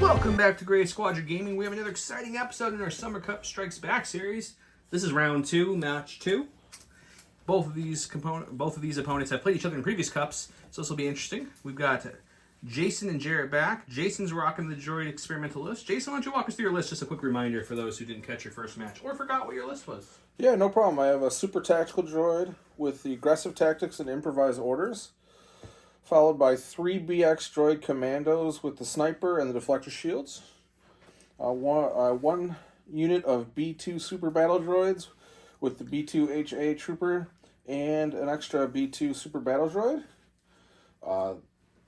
Welcome back to Gray Squadron Gaming. We have another exciting episode in our Summer Cup Strikes Back series. This is round 2, match 2. Both of these opponents have played each other in previous cups, so this will be interesting. We've got Jason and Jarret back. Jason's rocking the Droid experimental list. Jason, why don't you walk us through your list? Just a quick reminder for those who didn't catch your first match or forgot what your list was. Yeah, no problem. I have a super tactical droid with the aggressive tactics and improvised orders, followed by 3 BX droid commandos with the sniper and the deflector shields. One unit of B2 super battle droids with the B2 HA trooper and an extra B2 super battle droid.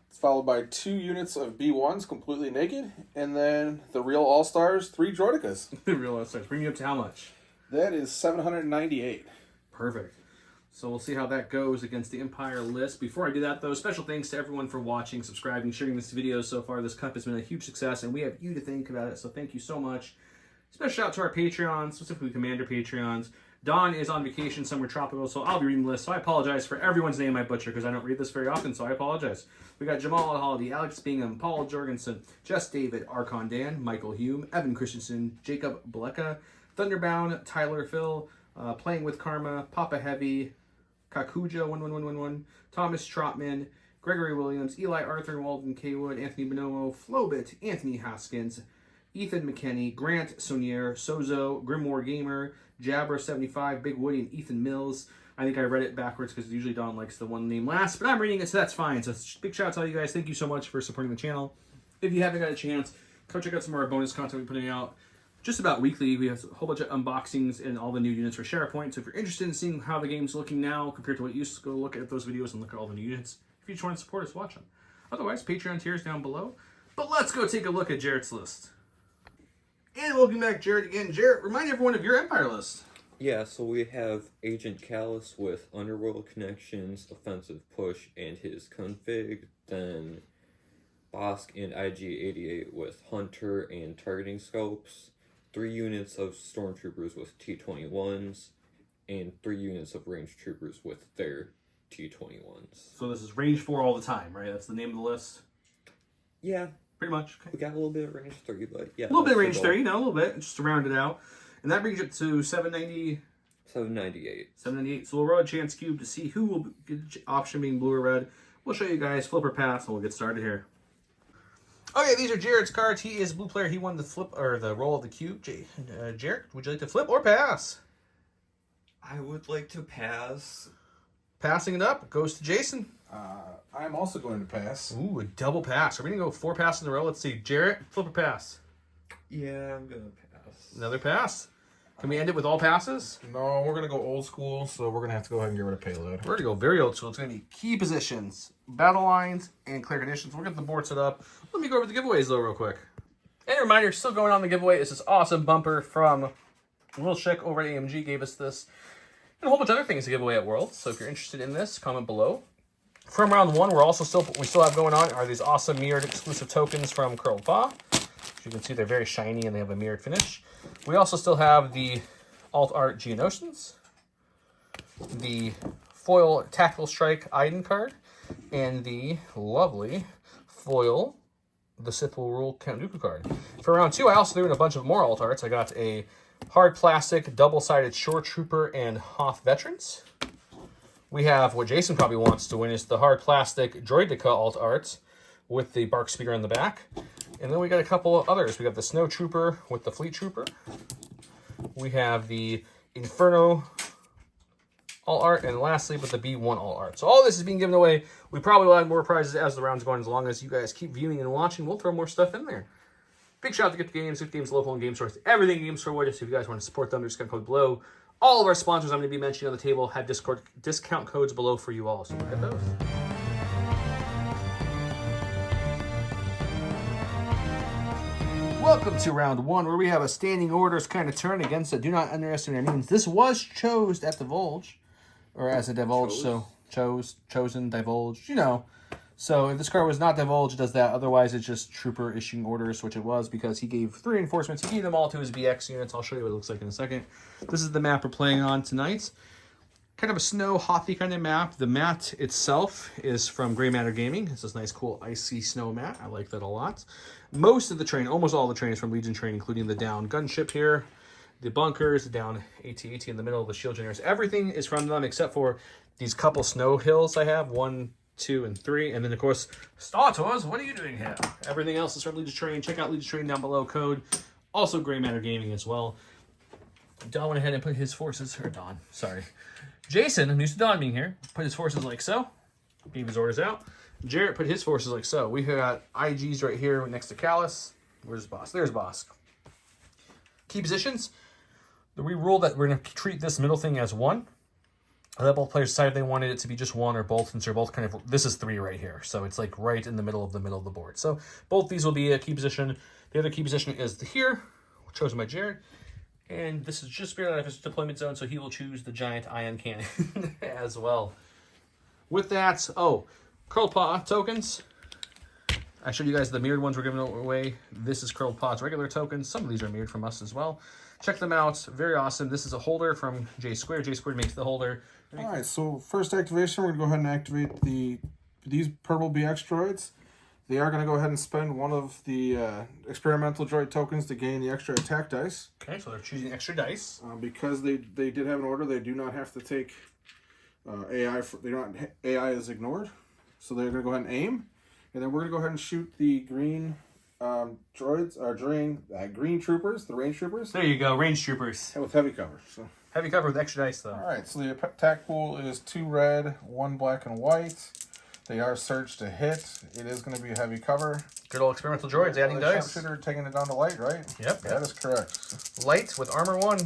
It's followed by 2 units of B1s completely naked, and then the real all-stars, 3 droidicas. The real all-stars. Bring you up to how much? That is 798. Perfect. So we'll see how that goes against the Empire list. Before I do that, though, special thanks to everyone for watching, subscribing, sharing this video so far. This cup has been a huge success, and we have you to thank about it, so thank you so much. Special shout out to our Patreons, specifically Commander Patreons. Don is on vacation somewhere tropical, so I'll be reading the list. So I apologize for everyone's name I butcher, because I don't read this very often, so I apologize. We got Jamal Holiday, Alex Bingham, Paul Jorgensen, Jess David, Archon Dan, Michael Hume, Evan Christensen, Jacob Blecka, Thunderbound, Tyler Phil, Playing with Karma, Papa Heavy, Kakuja 11111, Thomas Trotman, Gregory Williams, Eli Arthur, Walden Kaywood, Anthony Bonomo, Flowbit, Anthony Hoskins, Ethan McKenney, Grant Sonier, Sozo, Grimoire Gamer, Jabber75, Big Woody, and Ethan Mills. I think I read it backwards because usually Don likes the one name last, but I'm reading it, so that's fine. So big shout out to all you guys. Thank you so much for supporting the channel. If you haven't got a chance, go check out some of our bonus content we're putting out just about weekly. We have a whole bunch of unboxings and all the new units for SharePoint. So if you're interested in seeing how the game's looking now compared to what you used to, go look at those videos and look at all the new units. If you just want to support us, watch them. Otherwise, Patreon tier is down below. But let's go take a look at Jarret's list. And welcome back, Jarret, again. Jarret, remind everyone of your Empire list. Yeah, so we have Agent Callus with Underworld Connections, Offensive Push, and his config. Then Bosk and IG-88 with Hunter and Targeting Scopes. 3 units of Stormtroopers with T-21s. And 3 units of Range Troopers with their T-21s. So this is range 4 all the time, right? That's the name of the list? Yeah. Pretty much. Okay. We got a little bit of range 3, but yeah. A little bit of range 3, a little bit, just to round it out. And that brings it to 790... 798. 798. So we'll roll a chance cube to see who will get the option being blue or red. We'll show you guys flip or pass, and we'll get started here. Okay, these are Jarret's cards. He is a blue player. He won the flip or the roll of the cube. Jarret, would you like to flip or pass? I would like to pass. Passing it up goes to Jason. I'm also going to pass. Ooh, a double pass. Are we going to go 4 passes in a row? Let's see. Jarret, flip or pass? Yeah, I'm going to pass. Another pass. Can we end it with all passes? No, we're going to go old school, so we're going to have to go ahead and get rid of payload. We're going to go very old school. It's going to be key positions, battle lines, and clear conditions. We'll get the board set up. Let me go over the giveaways, though, real quick. And a reminder, still going on the giveaway is this awesome bumper from Will Schick over at AMG. Gave us this. And a whole bunch of other things to give away at World. So if you're interested in this, comment below. From round 1, we still have going on are these awesome mirrored exclusive tokens from Curled Paw. As you can see, they're very shiny and they have a mirrored finish. We also still have the Alt Art Geonosians, the foil Tactical Strike Iden card, and the lovely foil The Sith Will Rule Count Dooku card. For round 2, I also threw in a bunch of more alt arts. I got a hard plastic double-sided Shore Trooper and Hoth Veterans. We have what Jason probably wants to win is the hard plastic Droidica alt arts with the Bark Speeder on the back. And then we got a couple of others. We got the Snow Trooper with the Fleet Trooper. We have the Inferno alt art, and lastly with the B1 alt art. So all this is being given away. We probably will add more prizes as the rounds go on. As long as you guys keep viewing and watching, we'll throw more stuff in there. Big shout out to Get the Games, Get Games Local and Game Stores, everything Game Store Wood. So if you guys want to support them, discount code below. All of our sponsors I'm going to be mentioning on the table have Discord discount codes below for you all. So look at those. Welcome to round 1, where we have a standing orders kind of turn against a do not underestimate our names. This was chosen at Divulge, or as a Divulge, so chosen, divulged, you know. So if this card was not divulged, it does that. Otherwise, it's just Trooper issuing orders, which it was because he gave 3 reinforcements. He gave them all to his BX units. I'll show you what it looks like in a second. This is the map we're playing on tonight. kind of a snow hothy kind of map. The mat itself is from Gray Matter Gaming. It's this nice, cool, icy snow mat. I like that a lot. Most of the terrain, almost all the terrain is from Legion terrain, including the down gunship here, the bunkers, the down AT-AT in the middle, the shield generators. Everything is from them except for these couple snow hills I have, 1, 2, and 3. And then, of course, Star Tours, what are you doing here? Everything else is from Legion terrain. Check out Legion terrain down below, code. Also Gray Matter Gaming as well. Don went ahead and put his forces, or Don, sorry. Jason, I'm used to Don being here, put his forces like so. Gave his orders out. Jarret put his forces like so. We got IGs right here next to Callus. Where's Boss? There's Boss. Key positions. We rule that we're going to treat this middle thing as 1. Let both players decide if they wanted it to be just 1 or both, since they're both kind of... This is 3 right here, so it's like right in the middle of the board. So both these will be a key position. The other key position is here, chosen by Jarret. And this is just Spirit out of his deployment zone, so he will choose the giant ion cannon as well. With that, Curled Paw tokens. I showed you guys the mirrored ones we're giving away. This is Curled Paw's regular tokens. Some of these are mirrored from us as well. Check them out. Very awesome. This is a holder from J Squared. J Squared makes the holder. All right, so first activation, we're going to go ahead and activate these purple BX droids. They are going to go ahead and spend one of the experimental droid tokens to gain the extra attack dice. Okay, so they're choosing extra dice. Because they did have an order, they do not have to take AI. AI is ignored, so they're going to go ahead and aim, and then we're going to go ahead and shoot the green droids, green troopers, the range troopers. There you go, range troopers. With heavy cover. So heavy cover with extra dice, though. All right, so the attack pool is 2 red, 1 black and white. They are surged to hit. It is going to be a heavy cover. Good old experimental droids adding dice. Sharpshooter taking it down to light, right? Yep. That is correct. Light with armor 1.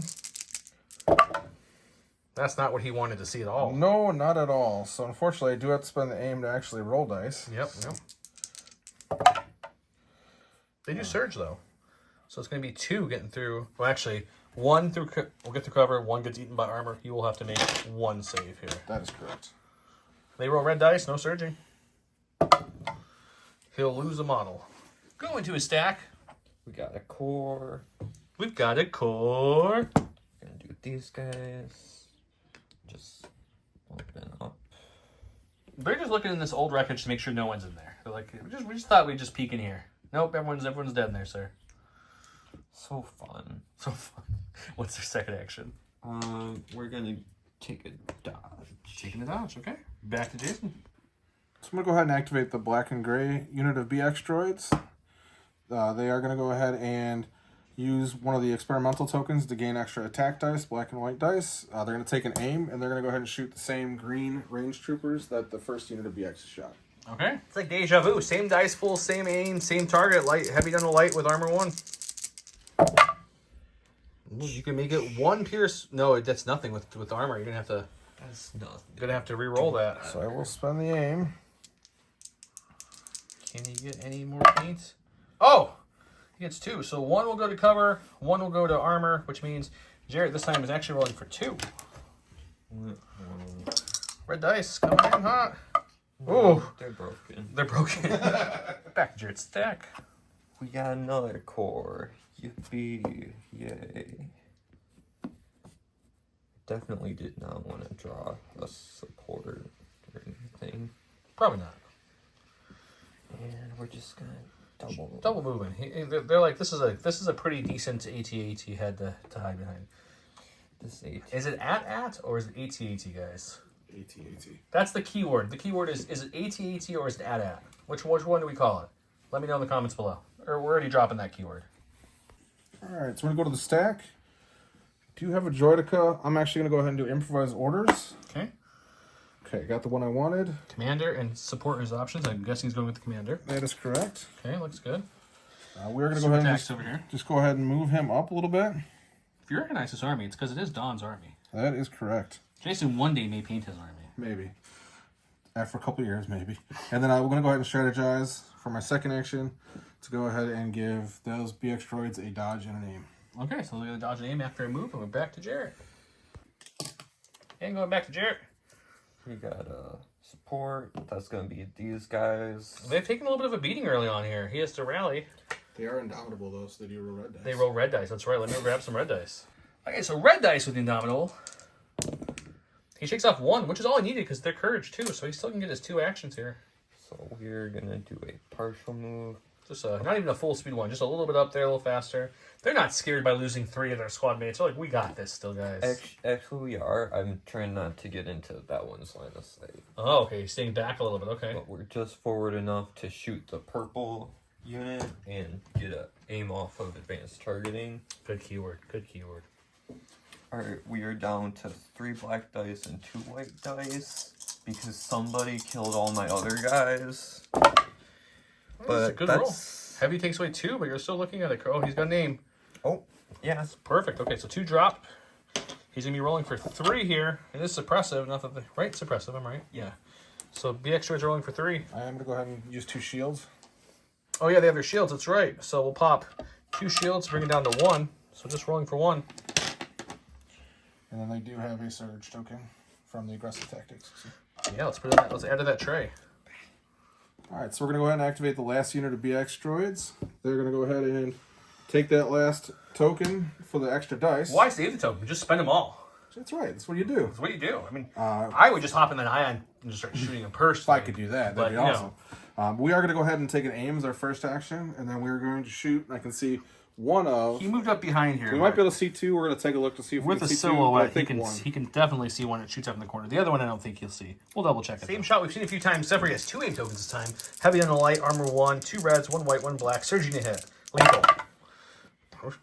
That's not what he wanted to see at all. No, not at all. So unfortunately, I do have to spend the aim to actually roll dice. Yep. They do surge, though. So it's going to be 2 getting through. Well, actually, 1 will get through cover, 1 gets eaten by armor. You will have to make 1 save here. That is correct. They roll red dice, no surging. He'll lose a model. Go into his stack. We got a core. We've got a core. Gonna do these guys. Just open up. They're just looking in this old wreckage to make sure no one's in there. They're like, we just thought we'd just peek in here. Nope, everyone's dead in there, sir. So fun. So fun. What's their second action? We're gonna take a dodge. Taking a dodge, okay. Back to Jason. So I'm going to go ahead and activate the black and gray unit of BX droids. They are going to go ahead and use one of the experimental tokens to gain extra attack dice, black and white dice. They're going to take an aim, and they're going to go ahead and shoot the same green range troopers that the first unit of BX shot. Okay. It's like deja vu. Same dice pool, same aim, same target. Light, heavy done to light with armor 1. You can make it 1 pierce. No, that's nothing with armor. You're gonna have to. That's nothing. You're gonna have to re-roll that. So I will spend the aim. Can he get any more paint? Oh, he gets 2. So 1 will go to cover, 1 will go to armor, which means Jarret this time is actually rolling for 2. Red dice coming in hot. Ooh, They're broken. they're broken. Back to Jarret's stack. We got another core. Yippee. Yay. Definitely did not want to draw a support or anything. Probably not. And we're just gonna Double moving. They're like, this is a pretty decent AT-AT head to hide behind. This AT. Is it at or is it AT-AT, guys? AT-AT. That's the keyword. The keyword is it AT-AT or is it at? Which one do we call it? Let me know in the comments below. Or we're already dropping that keyword. Alright, so we're going to go to the stack. Do you have a Droidica? I'm actually going to go ahead and do improvised orders. Okay. Okay, got the one I wanted. Commander and support as options. I'm guessing he's going with the commander. That is correct. Okay, looks good. We're going to go ahead and over here. just go ahead and move him up a little bit. If you recognize this army, it's because it is Don's army. That is correct. Jason one day may paint his army. Maybe. After a couple of years, maybe. And then I'm going to go ahead and strategize for my second action to go ahead and give those BX droids a dodge and an aim. Okay, so we're going to dodge an aim after a move, and we're back to Jarret. And going back to Jarret. We got support. That's going to be these guys. They've taken a little bit of a beating early on here. He has to rally. They are indomitable, though, so they do roll red dice. They roll red dice. That's right. Let me grab some red dice. Okay, so red dice with the Indomitable. He shakes off 1, which is all he needed because they're courage too, so he still can get his 2 actions here. So we're gonna do a partial move. Just not even a full speed 1, just a little bit up there, a little faster. They're not scared by losing 3 of their squad mates. They're like, we got this still, guys. Actually, we are. I'm trying not to get into that one's line of sight. Oh, okay. Staying back a little bit. Okay. But we're just forward enough to shoot the purple unit and get a aim off of advanced targeting. Good keyword. Good keyword. Alright, we are down to 3 black dice and 2 white dice because somebody killed all my other guys. But good roll. Heavy takes away 2, but you're still looking at it. Oh, he's got an aim. Oh, yeah. Perfect. Okay, so 2 drop. He's going to be rolling for 3 here. It is suppressive. Not that right? Suppressive, I'm right? Yeah. So BX droids are rolling for 3. I am going to go ahead and use 2 shields. Oh, yeah, they have their shields. That's right. So we'll pop 2 shields, bring it down to 1. So just rolling for 1. And then they do have a surge token from the aggressive tactics. So. Yeah, let's put it. Let's add to that tray. All right, so we're going to go ahead and activate the last unit of BX droids. They're going to go ahead and take that last token for the extra dice. Why save the token? Just spend them all. That's right. That's what you do. That's what you do. I mean, I would just hop in that ion and just start shooting them personally. If I could do that, that'd be awesome. We are going to go ahead and take an aim as our first action, and then we're going to shoot. And I can see one of. He moved up behind here. We might be able to see 2. We're going to take a look to see if we with can a see silhouette. 2. I think He can definitely see one that shoots up in the corner. The other one, I don't think he'll see. We'll double check it. Same shot we've seen a few times. Except for he has 2 aim tokens this time. Heavy on the light, armor 1, 2 reds, 1 white, 1 black. Surging to hit. Lethal.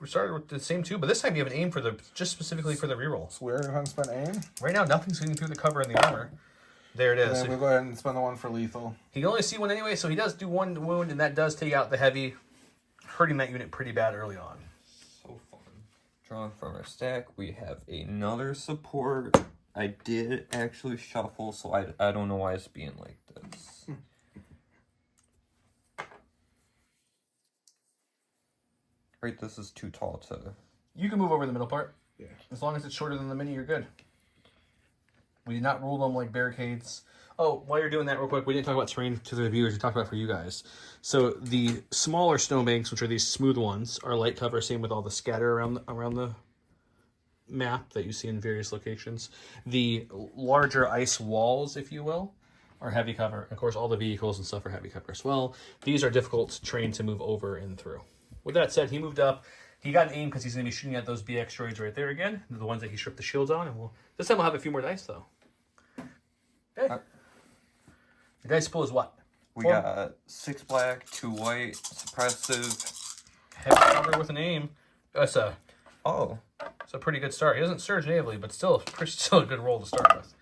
We started with the same 2, but this time you have an aim for the just specifically for the reroll. So we're going to spend aim. Right now, nothing's getting through the cover in the armor. There it is. And then we'll go ahead and spend the 1 for lethal. He can only see 1 anyway, so he does do 1 wound, and that does take out the heavy, hurting that unit pretty bad early on. So fun. Drawing from our stack, we have another support. I did actually shuffle, so I don't know why it's being like this. Right, this is too tall to... You can move over the middle part. Yeah. As long as it's shorter than the mini, you're good. We did not rule them like barricades. Oh, while you're doing that real quick, we didn't talk about terrain to the viewers. We talked about for you guys. So the smaller snowbanks, which are these smooth ones, are light cover. Same with all the scatter around the map that you see in various locations. The larger ice walls, if you will, are heavy cover. Of course, all the vehicles and stuff are heavy cover as well. These are difficult terrain to move over and through. With that said, he moved up. He got an aim because he's going to be shooting at those BX droids right there again. The ones that he stripped the shields on. And this time we'll have a few more dice, though. Okay. The dice pool is what? We got 6 black, 2 white, suppressive. Heavy cover with an aim. That's a pretty good start. He doesn't surge natively, but still a good roll to start with.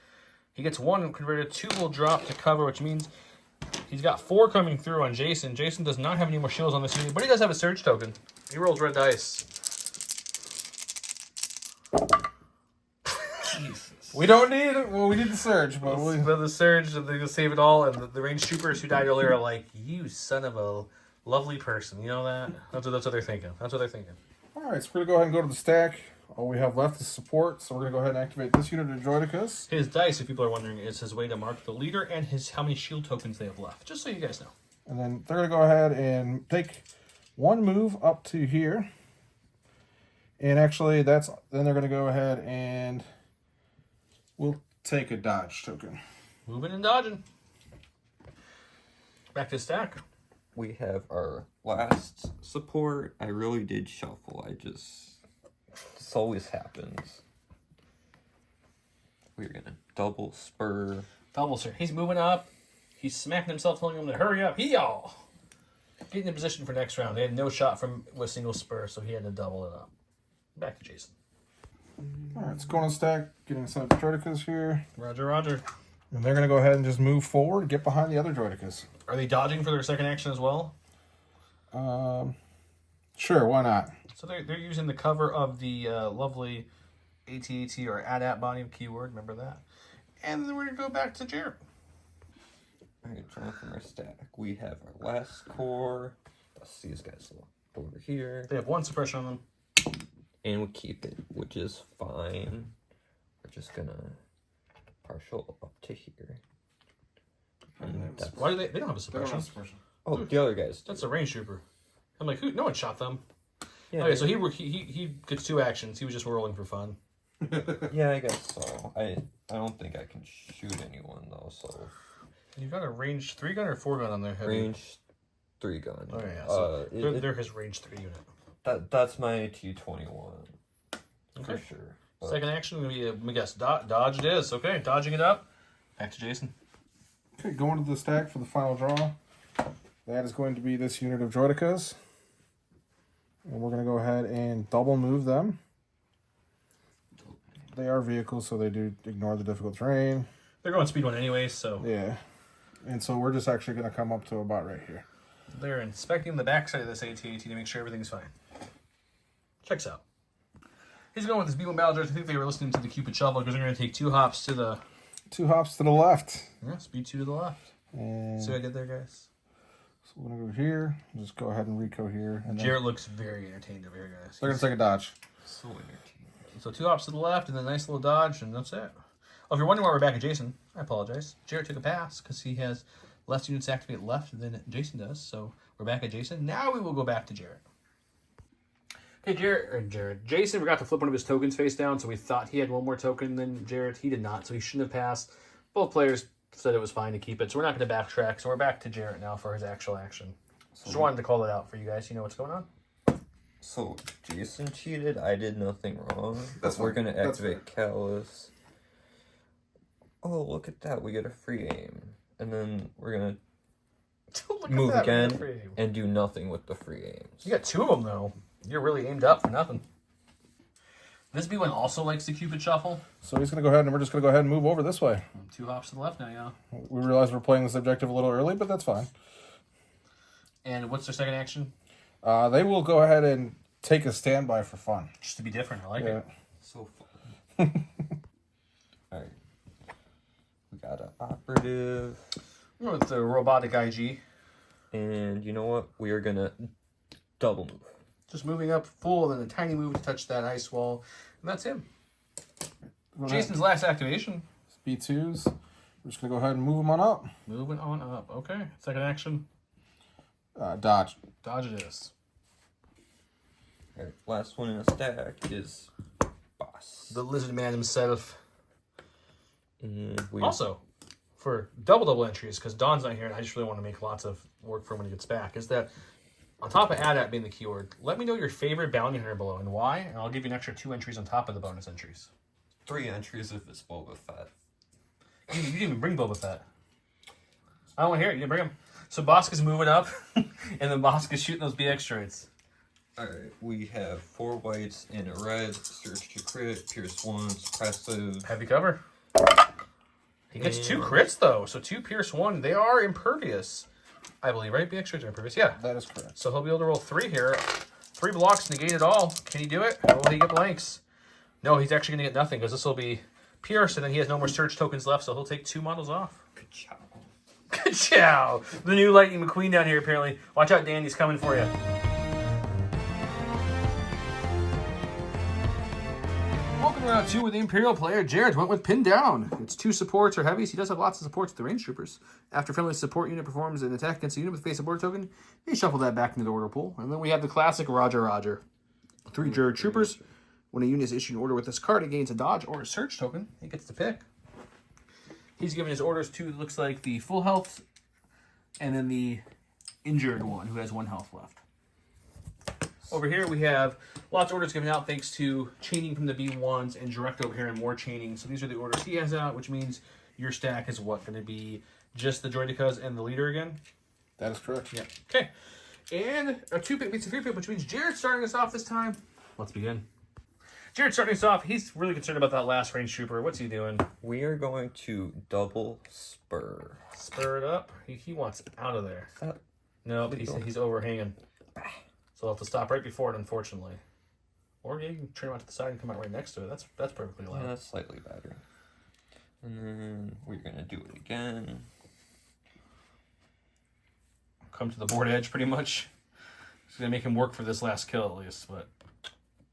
He gets 1 converted. 2 will drop to cover, which means he's got 4 coming through on Jason. Jason does not have any more shields on this unit, but he does have a surge token. He rolls red dice. Jesus. We don't need it. Well, we need the surge, but the surge, they're going to save it all, and the range troopers who died earlier are like, you son of a lovely person. You know that? That's what they're thinking. That's what they're thinking. All right, so we're going to go ahead and go to the stack. All we have left is support, so we're going to go ahead and activate this unit of Droidicus. His dice, if people are wondering, is his way to mark the leader and how many shield tokens they have left, just so you guys know. And then they're going to go ahead and take 1 move up to here. And actually, then they're going to go ahead and we'll take a dodge token. Moving and dodging. Back to stack. We have our last support. I really did shuffle. This always happens. We're going to double spur. Double spur. He's moving up. He's smacking himself, telling him to hurry up. He-yaw! Getting in position for next round. They had no shot with single spur, so he had to double it up. Back to Jason. All right, let's go on stack. Getting some Droidicus here. Roger, roger. And they're going to go ahead and just move forward, get behind the other Droidicus. Are they dodging for their second action as well? Sure, why not? So they're using the cover of the lovely AT-AT or AT-AT body keyword. Remember that. And then we're going to go back to Jarret. Alright, drawing from our stack. We have our last core. Let's see these guys over here. They have 1 suppression on them. And we keep it, which is fine. We're just gonna partial up to here. Why do they don't have a suppression? Oh, the other guys do. That's a range trooper. I'm like, no one shot them. Yeah, okay, so he gets 2 actions. He was just rolling for fun. Yeah, I guess so. I don't think I can shoot anyone though. So You got a range 3 gun or 4 gun on there? Heavy? range 3 gun. Oh yeah. So they're his range 3 unit. That's my T-21 Okay. for sure. But Second action gonna be, let me guess, dodge it is. Okay, dodging it up. Back to Jason. Okay, going to the stack for the final draw. That is going to be this unit of Droidicas. And we're going to go ahead and double move them. They are vehicles, so they do ignore the difficult terrain. They're going speed 1 anyways, so Yeah. And so we're just actually going to come up to about right here. they're inspecting the backside of this AT-AT to make sure everything's fine. Checks out. He's going with his B1 battle droids. I think they were listening to the Cupid Shuffle because they're going to take 2 hops to the... 2 hops to the left. Yeah, speed 2 to the left. And See what I get there, guys? so we're going to go here. Just go ahead and Rico here. And then Jarret looks very entertained over here, guys. they're going to take a dodge. so entertaining. So 2 hops to the left and then a nice little dodge, and that's it. Oh, if you're wondering why we're back at Jason, I apologize. Jarret took a pass because he has less units activate left than Jason does. So we're back at Jason. Now we will go back to Jarret. Okay, Jason forgot to flip one of his tokens face down, so we thought he had one more token than Jarret. He did not, so he shouldn't have passed. Both players said it was fine to keep it, so we're not going to backtrack. So we're back to Jarret now for his actual action. Just wanted to call it out for you guys. You know what's going on? So Jason cheated. I did nothing wrong. That's We're fine. gonna That's activate Callus. Oh, look at that! We get a free aim, and then we're gonna Look at move that, again man, free. and do nothing with the free aims. You got 2 of them, though. You're really aimed up for nothing. This B1 also likes the Cupid Shuffle. So he's going to go ahead and we're just going to go ahead and move over this way. 2 hops to the left now, yeah. We realize we're playing this objective a little early, but that's fine. And what's their second action? They will go ahead and take a standby for fun. Just to be different. I like Yeah. it. So fun. All right, we got an operative, I'm going with the robotic IG. and you know what? We are gonna double move. Just moving up full, then a tiny move to touch that ice wall. And that's him. Go ahead. Jason's last activation. B2s. We're just going to go ahead and move them on up. Moving on up. Okay. Second action. Dodge. Dodge it is. All right, last one in a stack is Boss. The lizard man himself. And we Also, for double entries, because Don's not here and I just really want to make lots of work for him when he gets back, is that on top of ADAT being the keyword, let me know your favorite bounty hunter below and why, and I'll give you an extra 2 entries on top of the bonus entries. 3 entries if it's Boba Fett. You didn't even bring Boba Fett. I don't want to hear it. You didn't bring him. So Bosk is moving up, and then Bosk is shooting those BX droids. Alright, we have 4 whites and a red, search to crit, pierce 1, suppressive. Heavy cover. He gets 2 crits, though. So 2 pierce 1. They are impervious, I believe, right? BX droids are impervious. Yeah. That is correct. So he'll be able to roll 3 here. 3 blocks, negate it all. Can he do it? Or will he get blanks? No, he's actually going to get nothing because this will be pierce, and then he has no more search tokens left, so he'll take 2 models off. Good job. Good job. The new Lightning McQueen down here, apparently. Watch out, Dan. He's coming for you. Welcome to round 2 with the Imperial player. Jarret went with pin down. It's 2 supports or heavies. He does have lots of supports with the range troopers. After friendly support unit performs an attack against a unit with face of border token, they shuffle that back into the order pool. And then we have the classic Roger. 3 Jarret troopers. When a unit is issued an order with this card, it gains a dodge or a search token. He gets to pick. He's given his orders to, looks like, the full health and then the injured one who has 1 health left. Over here we have lots of orders given out thanks to chaining from the B1s and direct over here and more chaining. So these are the orders he has out, which means your stack is what? Going to be just the Droidicas and the leader again? That is correct. Yeah. Okay. And a 2-pick beats a 3-pick, which means Jarret's starting us off this time. Let's begin. Jarret's starting us off. He's really concerned about that last range trooper. What's he doing? We are going to double spur. Spur it up. He wants out of there. Nope, he's overhanging. So I'll have to stop right before it, unfortunately. Or you can turn him out to the side and come out right next to it. That's perfectly allowed. Yeah, that's slightly better. And then we're going to do it again. Come to the board edge, pretty much. It's going to make him work for this last kill, at least. But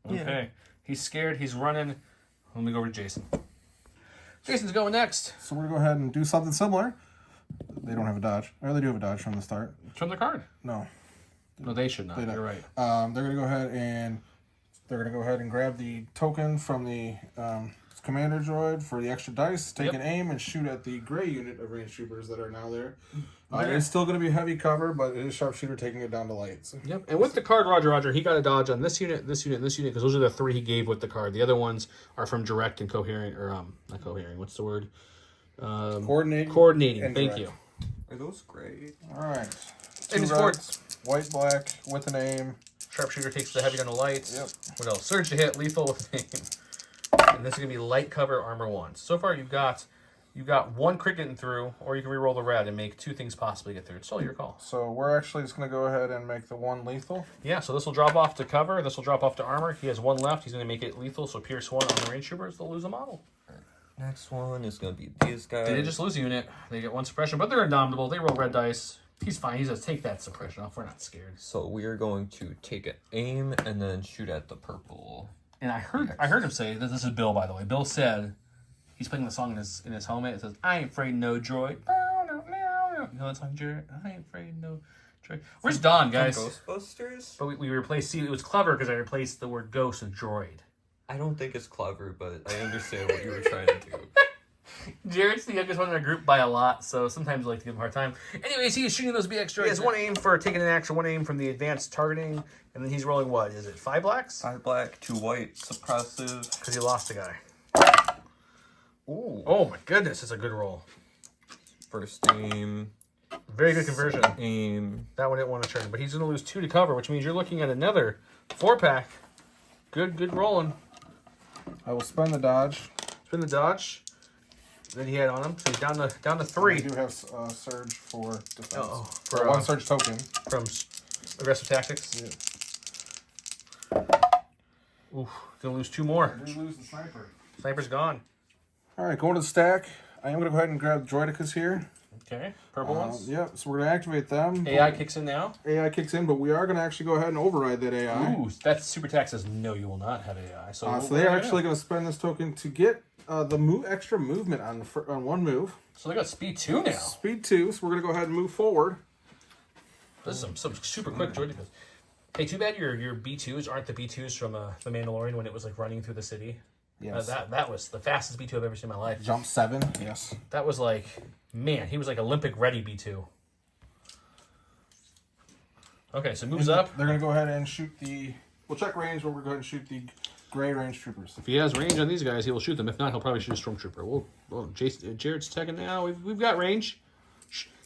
okay. Yeah. He's scared. He's running. Let me go over to Jason. Jason's going next. So we're going to go ahead and do something similar. They don't have a dodge. Or they do have a dodge from the start. From the card. No. No, they should not. They don't. You're right. They're going to go ahead and They're going to go ahead and grab the token from the commander droid for the extra dice, take an aim, and shoot at the gray unit of range troopers that are now there. It's still going to be heavy cover, but it is sharpshooter taking it down to light. So. Yep. And with the card, Roger, he got a dodge on this unit, this unit, and this unit, because those are the 3 he gave with the card. The other ones are from direct and coherent, or not coherent. What's the word? Coordinating. Thank you. Are those great? All right. And 2 reds, white, black, with an aim. Sharpshooter takes the heavy down to light. Yep. What else? Surge to hit, lethal with an aim. And this is gonna be light cover, armor 1. So far, you've got 1 crit getting through, or you can reroll the red and make 2 things possibly get through. It's all your call. So we're actually just going to go ahead and make the 1 lethal. Yeah, so this will drop off to cover. This will drop off to armor. He has 1 left. He's going to make it lethal, so Pierce 1 on the range troopers. They'll lose a model. Next one is going to be these guys. They did just lose a unit. They get 1 suppression, but they're indomitable. They roll red dice. He's fine. He says, take that suppression off. We're not scared. So we are going to take an aim and then shoot at the purple. And I heard him say, this is Bill, by the way. Bill said, he's playing the song in his helmet. It says, I ain't afraid no droid. You know that song, Jarret? I ain't afraid no droid. Where's Don, guys? Ghostbusters? But we replaced, see, it was clever because I replaced the word ghost with droid. I don't think it's clever, but I understand what you were trying to do. Jarrett's the youngest one in our group by a lot, so sometimes I like to give him a hard time. Anyways, he is shooting those BX droids. He has 1 aim for taking an action, 1 aim from the advanced targeting, and then he's rolling what? Is it 5 blacks? 5 black, 2 white, suppressive. Because he lost a guy. Ooh. Oh my goodness, it's a good roll. First aim. Very good conversion. Aim. That one didn't want to turn, but he's going to lose 2 to cover, which means you're looking at another 4-pack. Good rolling. I will spend the dodge. Spin the dodge that he had on him, so he's down to 3. We do have surge for defense. For 1 surge token. From aggressive tactics. Yeah. Oof, gonna lose 2 more. We lose the sniper. Sniper's gone. All right, going to the stack. I am going to go ahead and grab Droidicas here. Okay, purple ones. Yep, so we're going to activate them. AI kicks in now. AI kicks in, but we are going to actually go ahead and override that AI. Ooh, that super tax says no, you will not have AI. So So they're actually going to spend this token to get the extra movement on 1 move. So they got speed 2 now. Speed 2, so we're going to go ahead and move forward. This is some super quick Droidicas. Hey, too bad your B2s aren't the B2s from The Mandalorian when it was like running through the city. Yes. That was the fastest B2 I've ever seen in my life. Jump 7, yes. That was like, man, he was like Olympic ready B2. Okay, so moves up. They're going to go ahead and shoot the... We'll check range, but we're going to shoot the gray range troopers. If he has range on these guys, he will shoot them. If not, he'll probably shoot a stormtrooper. Jarrett's taking now. We've got range.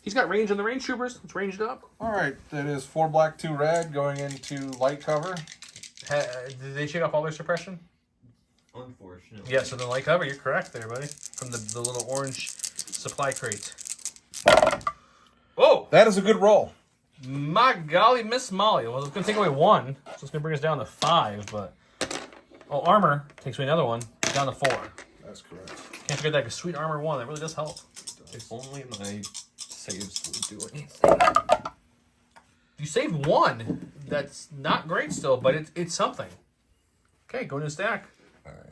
He's got range on the range troopers. Let's range it up. All right, that is 4 black, 2 red, going into light cover. Did they shake off all their suppression? Unfortunately. Yeah, so the light cover, you're correct there, buddy. From the little orange supply crate. Whoa! That is a good roll. My golly, Miss Molly. Well, it's going to take away 1, so it's going to bring us down to 5, but... Oh, armor takes away another 1, down to 4. That's correct. Can't forget that sweet armor 1. That really does help. If only my saves would do anything. You saved 1. That's not great still, but it's something. Okay, go to the stack. Alright.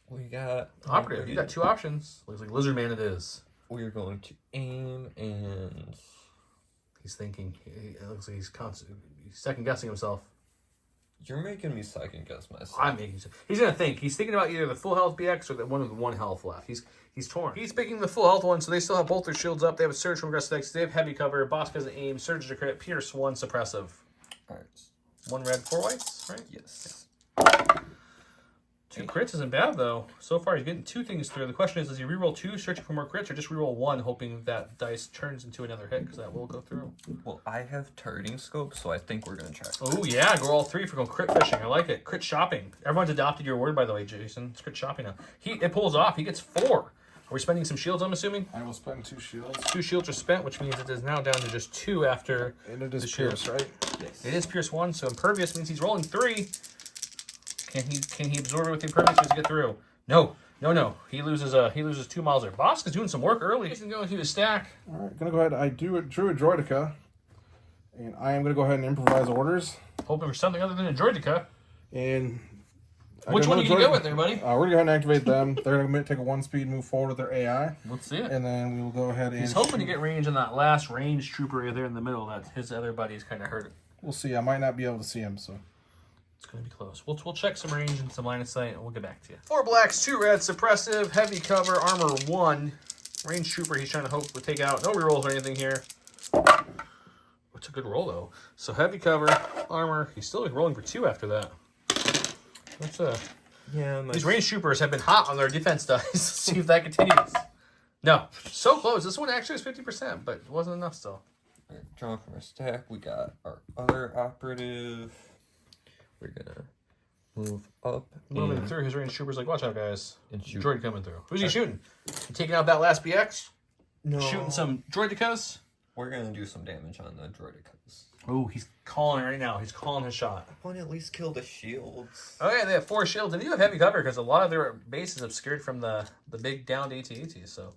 We got... Operative, you got 2 options. Looks like Lizard Man it is. We're going to aim and... He's thinking. It looks like he's second-guessing himself. You're making me second guess myself. I'm making. He's gonna think. He's thinking about either the full health BX or the one with 1 health left. He's torn. He's picking the full health one, so they still have both their shields up. They have a surge from aggressive attacks. They have heavy cover. Boss has an aim. Surge to crit. Pierce 1 suppressive. Alright. 1 red, 4 whites. Right. Yes. 2 crits isn't bad though. So far he's getting 2 things through. The question is, does he reroll 2, searching for more crits, or just reroll 1, hoping that dice turns into another hit, because that will go through. Well, I have targeting scope, so I think we're gonna check. Oh yeah, go all 3 for going crit fishing. I like it. Crit shopping. Everyone's adopted your word, by the way, Jason. It's crit shopping now. It pulls off. He gets 4. Are we spending some shields, I'm assuming? I will spend 2 shields. 2 shields are spent, which means it is now down to just 2 after. And it is the Pierce, shield. right? Yes. It is Pierce 1, so impervious means he's rolling 3. Can he absorb it with the impervious to get through? No. He loses 2 miles there. Bosk is doing some work early. He's going through the stack. All right, gonna go ahead. I drew a Droidica, and I am gonna go ahead and improvise orders. Hoping for something other than a Droidica. And Which one are you gonna go with there, buddy? We're gonna go ahead and activate them. They're gonna take a 1 speed, move forward with their AI. Let's see it. And then we will go ahead and. He's hoping to get range on that last range trooper there in the middle. That his other buddies kind of hurt it. We'll see. I might not be able to see him, so. It's going to be close. We'll check some range and some line of sight, and we'll get back to you. 4 blacks, 2 reds, suppressive, heavy cover, armor 1. Range trooper, he's trying to hope we take out. No rerolls or anything here. It's a good roll, though. So heavy cover, armor. He's still rolling for 2 after that. That's Yeah, These range troopers have been hot on their defense dice. See if that continues. No, so close. This one actually was 50%, but it wasn't enough still. All right, drawing from our stack, we got our other operative. We're gonna move up. Moving through his range troopers, like, watch out, guys. And shoot. Droid coming through. Who's he shooting? You taking out that last BX? No. Shooting some droidicas? We're gonna do some damage on the droidicas. Oh, he's calling right now. He's calling his shot. I want to at least kill the shields. Oh, yeah, they have 4 shields. And you have heavy cover because a lot of their base is obscured from the big downed AT-AT. So,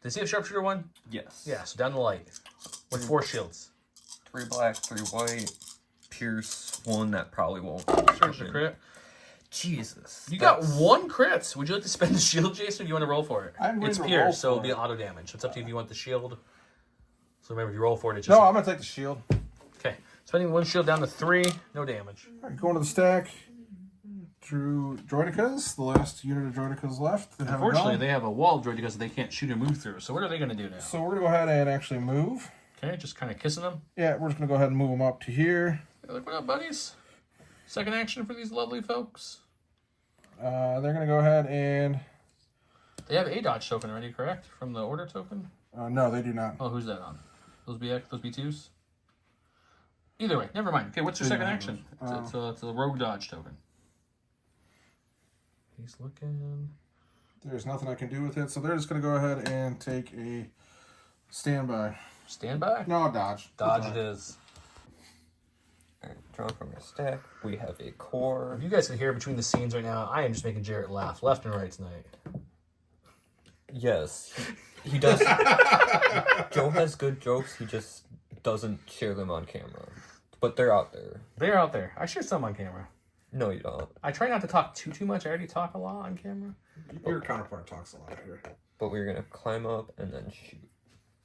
does he have sharpshooter 1? Yes. Yeah, so down the light with 4 shields. 3 black, 3 white. Pierce 1 that probably won't. Search the crit. Jesus. You got 1 crit. Would you like to spend the shield, Jason, or do you want to roll for it? I'm going It's to pierce, roll so it'll for be it. auto damage. It's up to you if you want the shield. So remember, if you roll for it, it's just... No, I'm going to take the shield. Okay. Spending 1 shield down to 3, no damage. All right, going to the stack. Drew Droidicas, the last unit of Droidicas left. That have a Unfortunately, gun. they have a wall of droid because they can't shoot or move through. So what are they going to do now? So we're going to go ahead and actually move. Okay, just kind of kissing them. Yeah, we're just going to go ahead and move them up to here. Hey, look what up, buddies. Second action for these lovely folks. They're going to go ahead and... They have a dodge token already, correct? From the order token? no, they do not. Oh, who's that on? Those B2s? Either way, never mind. Okay, what's your second action? It's a rogue dodge token. He's looking... There's nothing I can do with it, so they're just going to go ahead and take a standby. Standby? No, dodge. Dodge it is. Alright, drawing from our stack, we have a core. If you guys can hear between the scenes right now, I am just making Jarret laugh left and right tonight. Yes, he does. Joe has good jokes, he just doesn't share them on camera. But they're out there. They're out there. I share some on camera. No, you don't. I try not to talk too much. I already talk a lot on camera. Your counterpart talks a lot here. But we're gonna climb up and then shoot.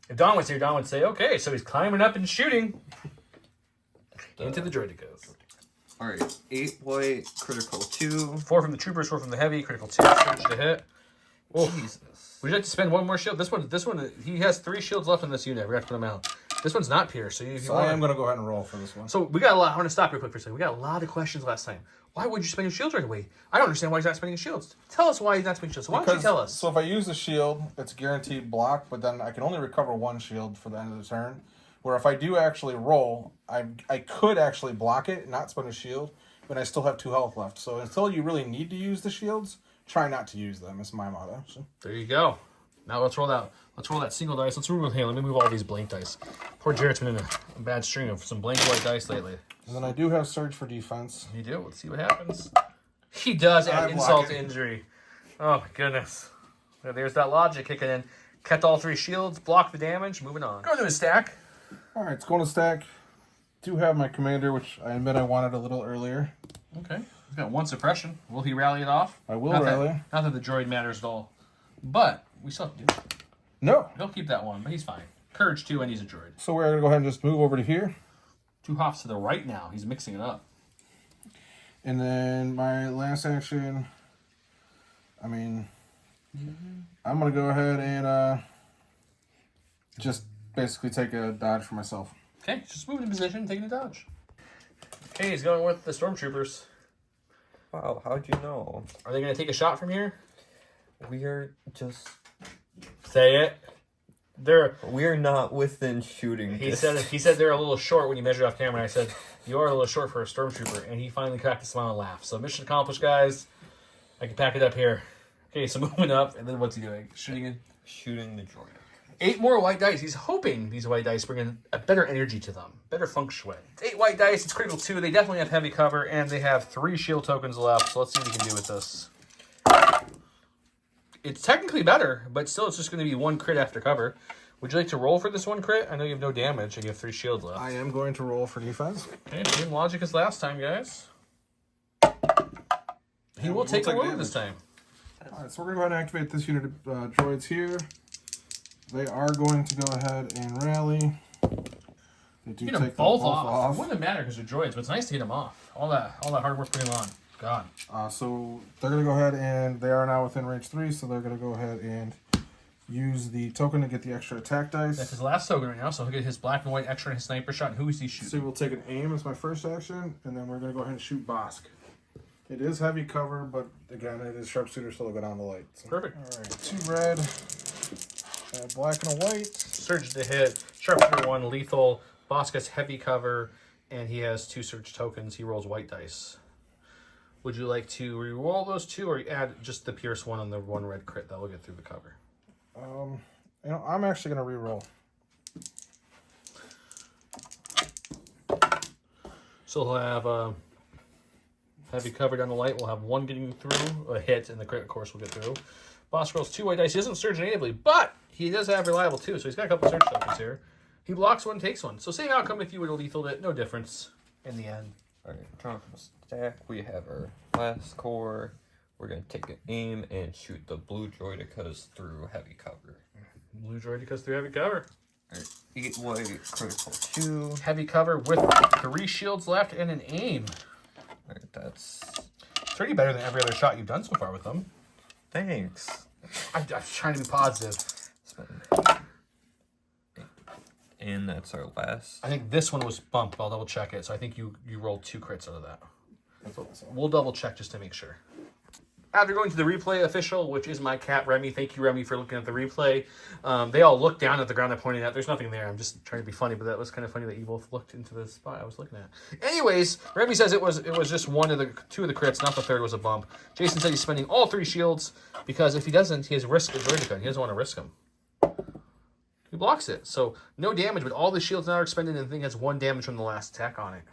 If Don was here, Don would say, okay, so he's climbing up and shooting. Into the droidicas. Alright, 8 white, critical 2. 4 from the troopers, 4 from the heavy, critical 2, search to hit. Oh, Jesus. would you like to spend 1 more shield? This one, he has 3 shields left in this unit. We have to put him out. This one's not pierced, so if you So want. I am going to go ahead and roll for this one. So we got a lot. I want to stop real quick for a second. We got a lot of questions last time. Why would you spend your shields right away? I don't understand why he's not spending his shields. Tell us why he's not spending shields. So why don't you tell us? So if I use the shield, it's guaranteed block, but then I can only recover 1 shield for the end of the turn. Where if I do actually roll, I could actually block it, not spend a shield, but I still have 2 health left. So until you really need to use the shields, try not to use them. It's my motto. So. There you go. Now let's roll that. Let's roll that single dice. Let's move. Hey, let me move all these blank dice. Poor Jarrett's been in a bad string of some blank white dice lately. And then I do have Surge for defense. You do. Let's see what happens. He does add I block insult to it. injury. Oh my goodness. There's that logic kicking in. Kept all 3 shields. Block the damage. Moving on. Go to his stack. All right, it's going to stack. Do have my commander, which I admit I wanted a little earlier. Okay. He's got 1 suppression. Will he rally it off? I will not rally. Not that the droid matters at all. But we still have to do it. No. He'll keep that 1, but he's fine. Courage 2, and he's a droid. So we're going to go ahead and just move over to here. 2 hops to the right now. He's mixing it up. And then my last action, I'm going to go ahead and just basically take a dodge for myself. Okay, just moving in position, taking a dodge. Okay, he's going with the stormtroopers. Wow, how'd you know? Are they going to take a shot from here? We're just... Say it. We're not within shooting He distance. said they're a little short when you measured off camera. And I said, you are a little short for a stormtrooper. And he finally cracked a smile and laugh. So mission accomplished, guys. I can pack it up here. Okay, so moving up. And then what's he doing? Shooting in? Shooting the droid. 8 more white dice. He's hoping these white dice bring in a better energy to them. Better feng shui. It's 8 white dice. It's critical 2. They definitely have heavy cover. And they have 3 shield tokens left. So let's see what we can do with this. It's technically better, but still it's just going to be 1 crit after cover. Would you like to roll for this 1 crit? I know you have no damage and you have 3 shields left. I am going to roll for defense. Okay, same logic as last time, guys. He will take a wound this time. All right, so we're going to go ahead and activate this unit of droids here. They are going to go ahead and rally. They do Get them take both off. It wouldn't matter because they're droids, but it's nice to get them off. All that hard work putting them on. God. So they're going to go ahead and they are now within range 3, so they're going to go ahead and use the token to get the extra attack dice. That's his last token right now, so he'll get his black and white extra and his sniper shot. And who is he shooting? So we'll take an aim as my first action, and then we're going to go ahead and shoot Bosk. It is heavy cover, but again, it is sharpshooter, so they'll go down the light. So. Perfect. All right, 2 red, a black and a white. Surge to hit, sharpshooter 1, lethal. Bosk has heavy cover, and he has 2 surge tokens. He rolls white dice. Would you like to re-roll those 2, or add just the Pierce 1 on the 1 red crit? That will get through the cover. I'm actually going to re-roll. So he'll have heavy cover down the light. We'll have 1 getting through, a hit, and the crit, of course, will get through. Boss rolls 2 white dice. He doesn't surge natively, but he does have reliable, too, so he's got a couple surge tokens here. He blocks 1, takes 1. So same outcome if you would have lethaled it. No difference in the end. All right, drawing from the stack, we have our last core. We're going to take an aim and shoot the blue droidicas through heavy cover. Blue droidicas through heavy cover. All right, 8 white, critical 2. Heavy cover with 3 shields left and an aim. All right, that's... It's pretty better than every other shot you've done so far with them. Thanks. I'm trying to be positive. And that's our last. I think this one was bumped. I'll double check it. So I think you rolled 2 crits out of that. That's what I saw. We'll double check just to make sure. After going to the replay official, which is my cat, Remy. Thank you, Remy, for looking at the replay. They all looked down at the ground they're pointing at. There's nothing there. I'm just trying to be funny, but that was kind of funny that you both looked into the spot I was looking at. Anyways, Remy says it was just 2 of the crits, not the third was a bump. Jason said he's spending all 3 shields because if he doesn't, he has risk of Droidica. He doesn't want to risk them. He blocks it. So no damage, but all the shields now are expended and the thing has 1 damage from the last attack on it.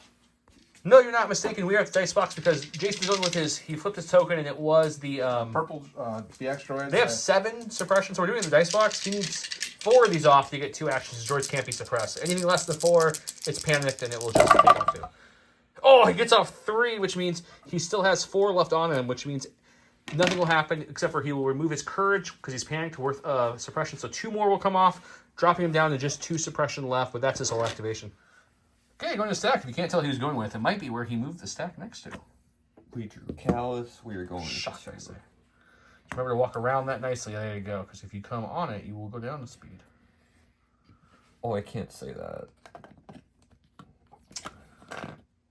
No, you're not mistaken. We are at the dice box because Jason's going with he flipped his token and it was the... Purple, the extra droids. They have 7 suppression, so we're doing the dice box. He needs 4 of these off to get 2 actions. His droids can't be suppressed. Anything less than 4, it's panicked and it will just take him 2. Oh, he gets off 3, which means he still has 4 left on him, which means nothing will happen except for he will remove his courage because he's panicked worth suppression. So 2 more will come off, dropping him down to just 2 suppression left, but that's his whole activation. Okay, going to stack. If you can't tell who he's going with, it might be where he moved the stack next to. We drew Callus. We are going Shock with nicely. Remember to walk around that nicely. There you go. Because if you come on it, you will go down in speed. Oh, I can't say that.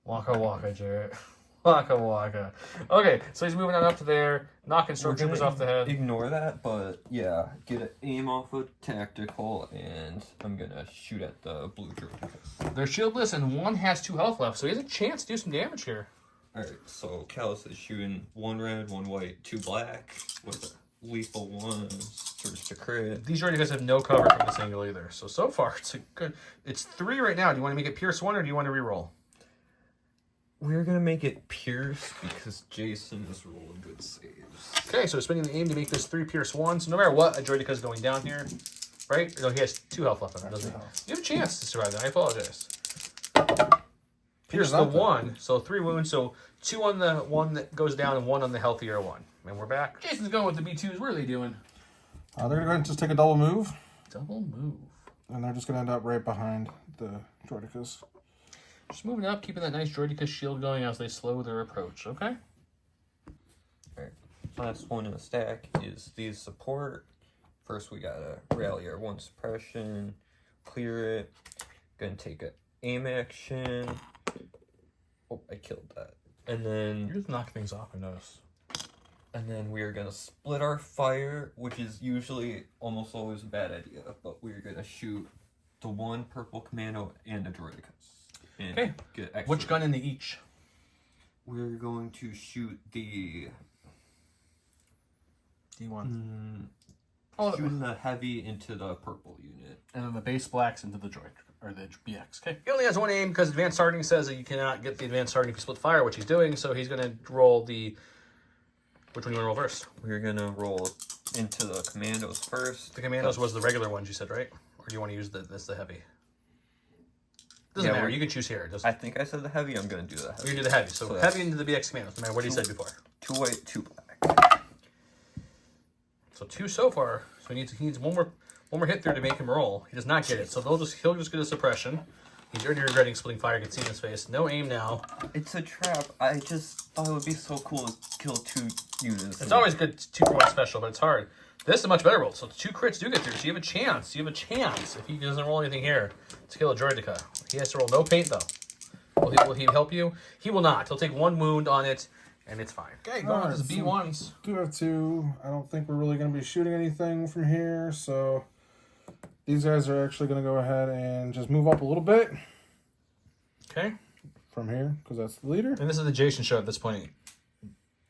Waka waka, Jarret. Waka waka. Okay, so he's moving on up to there, knocking stormtroopers off the head. Ignore that, but yeah, get an aim off of tactical, and I'm gonna shoot at the blue droids. They're shieldless, and 1 has 2 health left, so he has a chance to do some damage here. Alright, so Callus is shooting 1 red, 1 white, 2 black, with a lethal 1, surge to crit. These droids have no cover from this angle either, so far it's a good... It's 3 right now. Do you want to make it Pierce 1, or do you want to reroll? We're gonna make it Pierce because Jason is rolling good saves. Okay, so spending the aim to make this 3 Pierce 1. So no matter what, a Droidica is going down here, right? No, he has 2 health left on him, doesn't he? You have a chance to survive that. I apologize. Pierce the 1, so 3 wounds. So 2 on the one that goes down and 1 on the healthier one. And we're back. Jason's going with the B2s. What are they doing? They're going to go ahead and just take a double move. Double move. And they're just going to end up right behind the droidicas. Just moving up, keeping that nice Droidica shield going as they slow their approach, okay? Alright, last one in the stack is these support. First we gotta rally our 1 suppression, clear it, gonna take an aim action. Oh, I killed that. And then... You just knock things off, I notice. And then we are gonna split our fire, which is usually almost always a bad idea, but we're gonna shoot the 1 purple commando and the droidicas. Okay. Get extra. Which gun into each? We're going to shoot the... D1. Shooting the heavy into the purple unit. And then the base blacks into the droid, or the BX. Okay. He only has 1 aim because advanced hardening says that you cannot get the advanced hardening if you split fire, which he's doing, so he's going to roll the... Which one do you want to roll first? We're going to roll into the commandos first. The commandos was the regular ones you said, right? Or do you want to use the heavy? Doesn't matter. You can choose here. I think I said the heavy. I'm going to do the heavy. You're going to do the heavy. So heavy into the BX commandos, no matter what he said before. 2 white, 2 black. So 2 so far. So he needs one more hit through to make him roll. He does not get it. So he'll just get a suppression. He's already regretting splitting fire. I can see in his face. No aim now. It's a trap. I just thought it would be so cool to kill 2 units. It's always good 2-for-1 special, but it's hard. This is a much better roll. So 2 crits do get through. So you have a chance. You have a chance if he doesn't roll anything here to kill a Droidica. He has to roll no paint though. Will he help you? He will not. He'll take 1 wound on it, and it's fine. Okay, going with his B1s. Do have 2. I don't think we're really going to be shooting anything from here, so these guys are actually going to go ahead and just move up a little bit. Okay. From here, because that's the leader. And this is the Jason show at this point.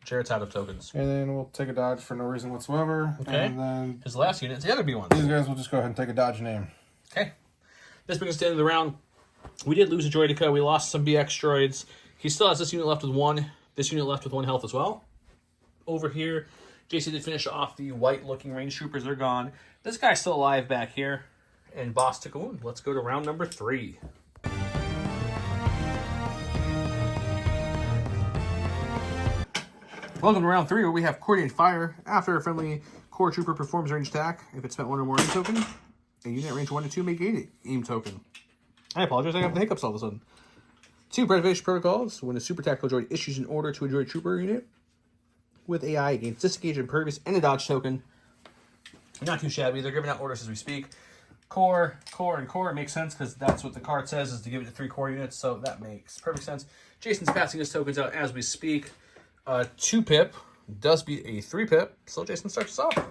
Jarret's out of tokens. And then we'll take a dodge for no reason whatsoever. Okay. And then his last unit is the other B1s. These guys will just go ahead and take a dodge name. Okay. This brings us to the end of the round. We did lose a Droidica. We lost some BX droids. He still has this unit left with 1. This unit left with 1 health as well. Over here, JC did finish off the white-looking range troopers. They're gone. This guy's still alive back here. And boss took a wound. Let's go to round number 3. Welcome to round 3, where we have coordinated fire. After a friendly core trooper performs range attack, if it spent 1 or more aim token, a unit at range 1 to 2 may gain aim token. I apologize, I have the hiccups all of a sudden. 2 preservation protocols. When a super tactical droid issues an order to a droid trooper unit with AI, it gains disengage, impervious, and a dodge token. Not too shabby. They're giving out orders as we speak. Core, and core. It makes sense because that's what the card says, is to give it to 3 core units, so that makes perfect sense. Jason's passing his tokens out as we speak. 2 pip does beat a 3 pip, so Jason starts us off.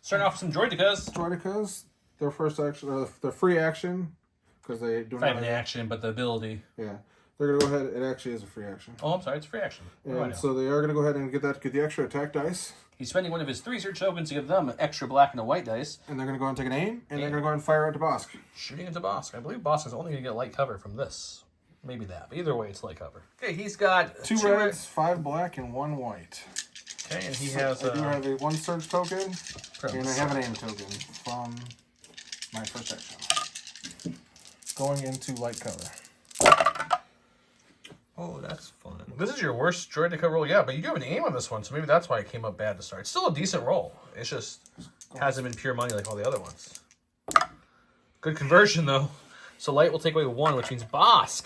Starting off with some Droidicas. Droidicas, their first action, their free action, because they do Not not even the action, but the ability. Yeah, they're gonna go ahead. It actually is a free action. Oh, I'm sorry, it's a free action. And so they are gonna go ahead and get the extra attack dice. He's spending one of his 3 search tokens to give them an extra black and a white dice. And they're gonna go and take an aim, and they're gonna go ahead and fire at the Bosk. Shooting into Bosk. I believe Bosk is only gonna get light cover from this. Maybe that. But either way, it's light cover. Okay, he's got 2 reds, 5 black, and 1 white. Okay, and he has. I do have a 1 search token, from and I have an aim token from my first action. Going into light cover. Oh, that's fun. This is your worst Droidica roll yet, but you do have an aim on this one, so maybe that's why it came up bad to start. It's still a decent roll. It's just hasn't been pure money like all the other ones. Good conversion, though. So light will take away 1, which means Bosk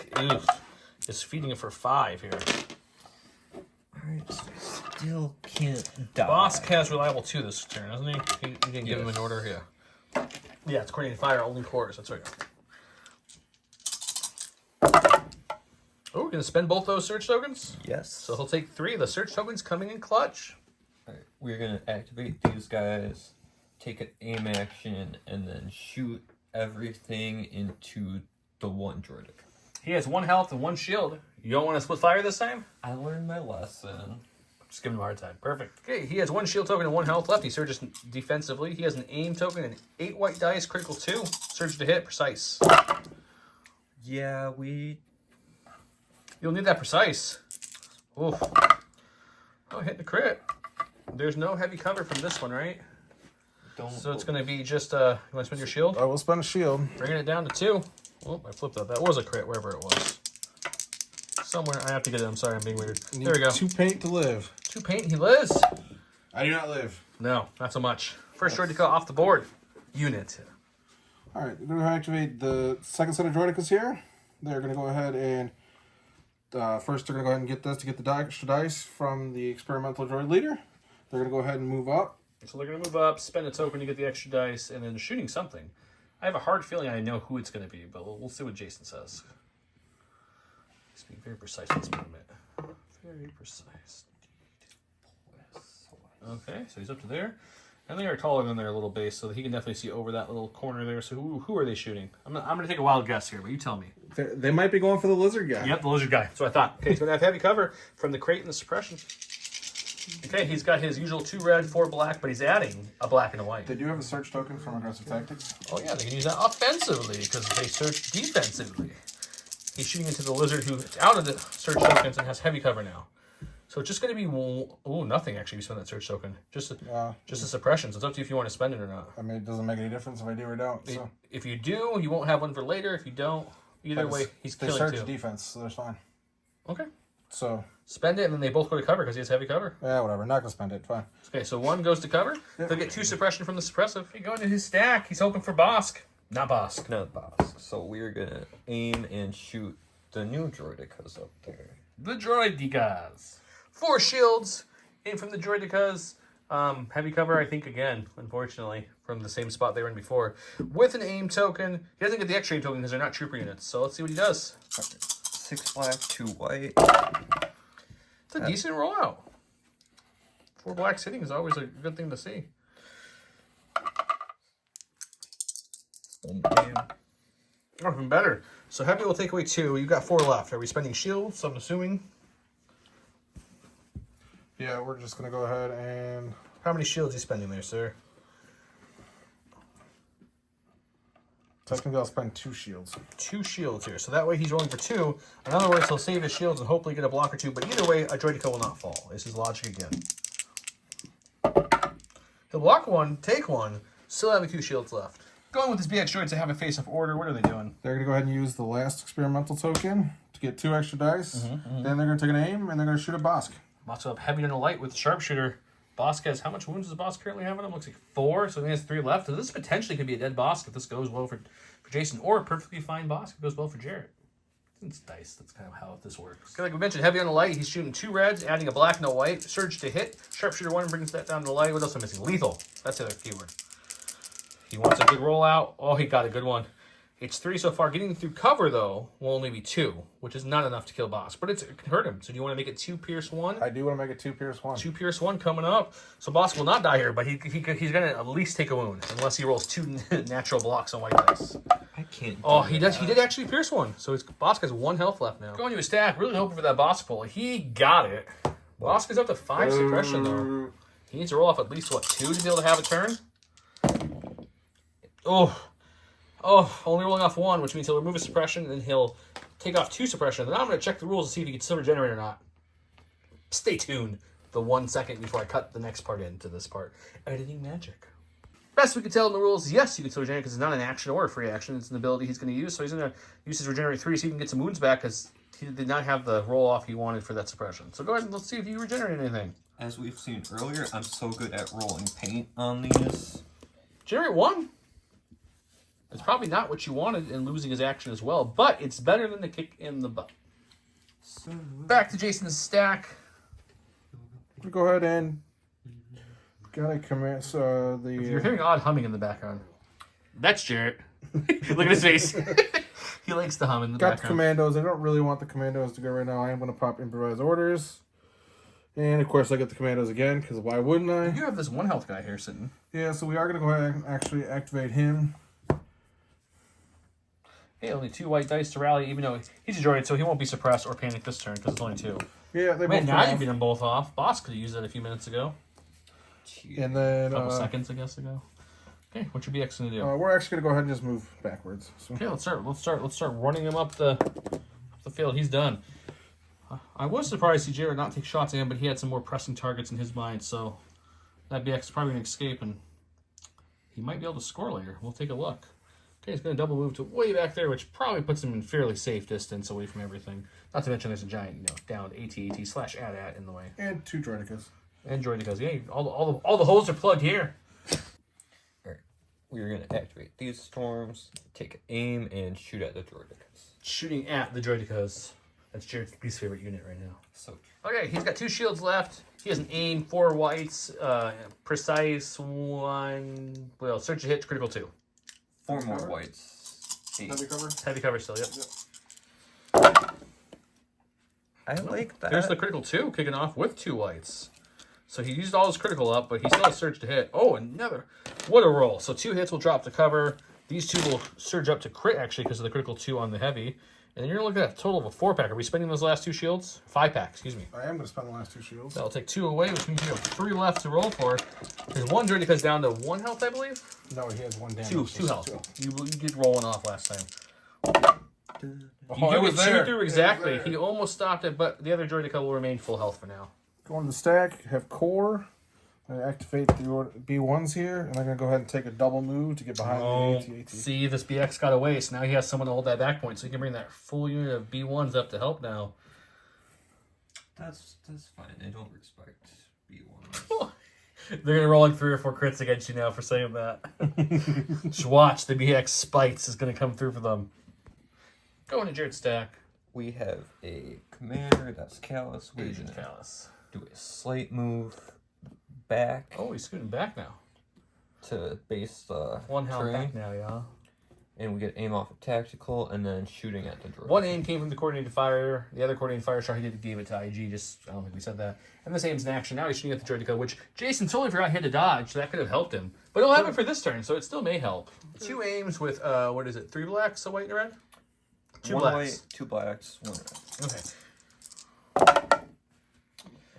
is feeding it for 5 here. Alright, so still can't die. Bosk has reliable 2 this turn, doesn't he? You can give him an order, yeah. Yeah, it's coordinated fire, only cores. That's right. Oh, we're going to spend both those search tokens? Yes. So he'll take 3 of the search tokens coming in clutch. Alright, we're gonna activate these guys, take an aim action, and then shoot everything into the 1 Droidica. He has 1 health and 1 shield. You don't want to split fire this time? I learned my lesson. Just give him a hard time. Perfect. Okay, he has 1 shield token and 1 health left. He surges defensively. He has an aim token and 8 white dice, critical 2. Surge to hit, precise. Yeah, You'll need that precise. Oof. Oh, hit the crit. There's no heavy cover from this one, right? don't. So it's going to be just, you want to spend your shield? I will spend a shield. Bringing it down to 2. Oh, I flipped that. That was a crit, wherever it was. Somewhere. I have to get it. I'm sorry, I'm being weird. There we go. 2 paint to live. 2 paint. He lives. I do not live. No, not so much. First Droidica off the board. Unit. Alright, we're going to activate the second set of Droidicas here. They're going to go ahead and first they're going to go ahead and get this to get the extra dice from the experimental droid leader. They're going to go ahead and move up. So they're going to move up, spend a token to get the extra dice, and then shooting something. I have a hard feeling I know who it's going to be, but we'll see what Jason says. He's being very precise in this moment. Very precise. Okay, so he's up to there. And they are taller than their little base, so he can definitely see over that little corner there. So who are they shooting? I'm going to take a wild guess here, but you tell me. They might be going for the lizard guy. Yep, the lizard guy. That's what I thought. Okay, he's going to have heavy cover from the crate and the suppression. Okay, he's got his usual 2 red, 4 black, but he's adding a black and a white. They do have a search token from Aggressive Tactics. Oh yeah, they can use that offensively because they search defensively. He's shooting into the lizard who's out of the search tokens and has heavy cover now. So it's just going to be, oh, nothing actually if you spend that search token. Just a suppression. So it's up to you if you want to spend it or not. I mean, it doesn't make any difference if I do or don't. So. If you do, you won't have one for later. If you don't, either way, he's killing 2. They search defense, so they're fine. Okay. So. Spend it, and then they both go to cover because he has heavy cover. Yeah, whatever. Not going to spend it. Fine. Okay, so 1 goes to cover. Yep. They'll get 2 suppression from the suppressive. He go into his stack. He's hoping for Bosk. Not Bosk. Not Bosk. So we're gonna aim and shoot the new Droidicas up there. The Droidicas. 4 shields. Aim from the Droidicas. Heavy cover, I think, again, unfortunately, from the same spot they were in before. With an aim token. He doesn't get the extra aim token because they're not trooper units. So let's see what he does. 6 black, 2 white. It's a decent rollout. 4 blacks hitting is always a good thing to see. Oh, even better. So heavy will take away 2. You've got 4 left. Are we spending shields? I'm assuming. Yeah, we're just going to go ahead and... How many shields are you spending there, sir? Technically, I'll spend 2 shields. 2 shields here. So that way he's rolling for 2. In other words, he'll save his shields and hopefully get a block or 2. But either way, a Droidica will not fall. This is logic again. He'll block 1, take 1, still having 2 shields left. Going with his BX droids to have a face-off order. What are they doing? They're going to go ahead and use the last experimental token to get 2 extra dice. Then they're going to take an aim, and they're going to shoot a Bosk. Bosk up heavy on the light with Sharpshooter. Bosk has, how much wounds does Bosk currently have on him? Looks like 4, so he has 3 left. So this potentially could be a dead Bosk if this goes well for Jason, or a perfectly fine Bosk if it goes well for Jarret. It's dice. That's kind of how this works. Okay, like we mentioned, heavy on the light. He's shooting 2 reds, adding a black and a white. Surge to hit. Sharpshooter 1 brings that down to the light. What else am I missing? Lethal. That's the other keyword. He wants a good rollout. Oh, he got a good one. It's 3 so far. Getting through cover, though, will only be 2, which is not enough to kill Bosk. But it can hurt him. So do you want to make it 2 Pierce 1? I do want to make it 2 Pierce 1. 2 Pierce 1 coming up. So Bosk will not die here, but he's going to at least take a wound, unless he rolls 2 natural blocks on white dice. I can't. Oh, he does. He did actually Pierce 1. So Bosk has 1 health left now. Going to his stack, really hoping for that Bosk pull. He got it. Bosk is up to 5 suppression, though. He needs to roll off at least, what, 2 to be able to have a turn? Oh, only rolling off 1, which means he'll remove a suppression, and then he'll take off 2 suppression. Then I'm going to check the rules to see if he can still regenerate or not. Stay tuned the 1 second before I cut the next part into this part. Editing magic. Best we can tell in the rules, yes, you can still regenerate because it's not an action or a free action. It's an ability he's going to use. So he's going to use his regenerate 3 so he can get some wounds back because he did not have the roll off he wanted for that suppression. So go ahead and let's see if you regenerate anything. As we've seen earlier, I'm so good at rolling paint on these. Generate 1. It's probably not what you wanted in losing his action as well, but it's better than the kick in the butt. So Back to Jason's stack. We'll go ahead and... Gotta commence You're the... hearing odd humming in the background. That's Jarret. Look at his face. He likes to hum in the Got the background. commandos. I don't really want the commandos to go right now. I am going to pop improvised orders. And, of course, I get the commandos again, because why wouldn't I? You have this 1 health guy here sitting. Yeah, so we are going to go ahead and actually activate him. Hey, only 2 white dice to rally, even though he's a droid, so he won't be suppressed or panic this turn, because it's only 2. Yeah, they Man, both now come you off. beat them both off. Boss could have used that a few minutes ago. And then... A couple seconds, I guess, ago. Okay, what's your BX going to do? we're actually going to go ahead and just move backwards. So. Okay, let's start running him up the field. He's done. I was surprised to see Jarret not take shots at him, but he had some more pressing targets in his mind, so that BX is probably going to escape, and he might be able to score later. We'll take a look. Okay, he's going to double move to way back there, which probably puts him in fairly safe distance away from everything. Not to mention there's a giant, downed AT/AT/AT in the way. And 2 Droidicas. And Droidicas. Yeah, all the holes are plugged here. Alright, we're going to activate these storms, take aim, and shoot at the Droidicas. Shooting at the Droidicas. That's Jarrett's least favorite unit right now. So Okay, he's got 2 shields left. He has an aim, 4 whites, precise 1. Well, search a hit, critical 2. 4 more whites. 8. Heavy cover? Heavy cover still, yep. I like that. There's the critical 2 kicking off with 2 whites. So he used all his critical up, but he still has surge to hit. Oh, another. What a roll. So 2 hits will drop to cover. These 2 will surge up to crit, actually, because of the critical 2 on the heavy. And then you're looking at a total of a 4-pack. Are we spending those last 2 shields? 5-pack, excuse me. I am going to spend the last 2 shields. That'll take 2 away, which means you have 3 left to roll for. There's 1 Droidica's down to 1 health, I believe? No, he has 1 damage. 2 health. You did roll 1 off last time. Oh, You it was get 2 there. through It was exactly. there. He almost stopped it, but the other Droidica will remain full health for now. Go into the stack, have core. I activate the B1s here, and I'm going to go ahead and take a double move to get behind Oh, the AT-AT. see, this BX got away, so now he has someone to hold that back point, so he can bring that full unit of B1s up to help now. That's fine. I don't respect B1s. They're gonna roll like 3 or 4 crits against you now for saying that. Just watch, the BX Spites is gonna come through for them. Go into Jarret's stack. We have a commander, that's Callus. We're Agent gonna Callus. do a slight move back Oh, he's scooting back now. to base the One hound terrain. back now, yeah. And we get aim off of tactical and then shooting at the droid. One aim came from the coordinated fire. The other coordinated fire shot he gave it to IG. Just I don't think we said that. And this aim's in action. Now he's shooting at the droid to go, which Jason totally forgot he had to dodge. So that could have helped him. But it'll have it for this turn, so it still may help. 2 aims with what is it? 3 blacks, a white and a red? 2 One blacks. white, 2 blacks, 1 red. Okay.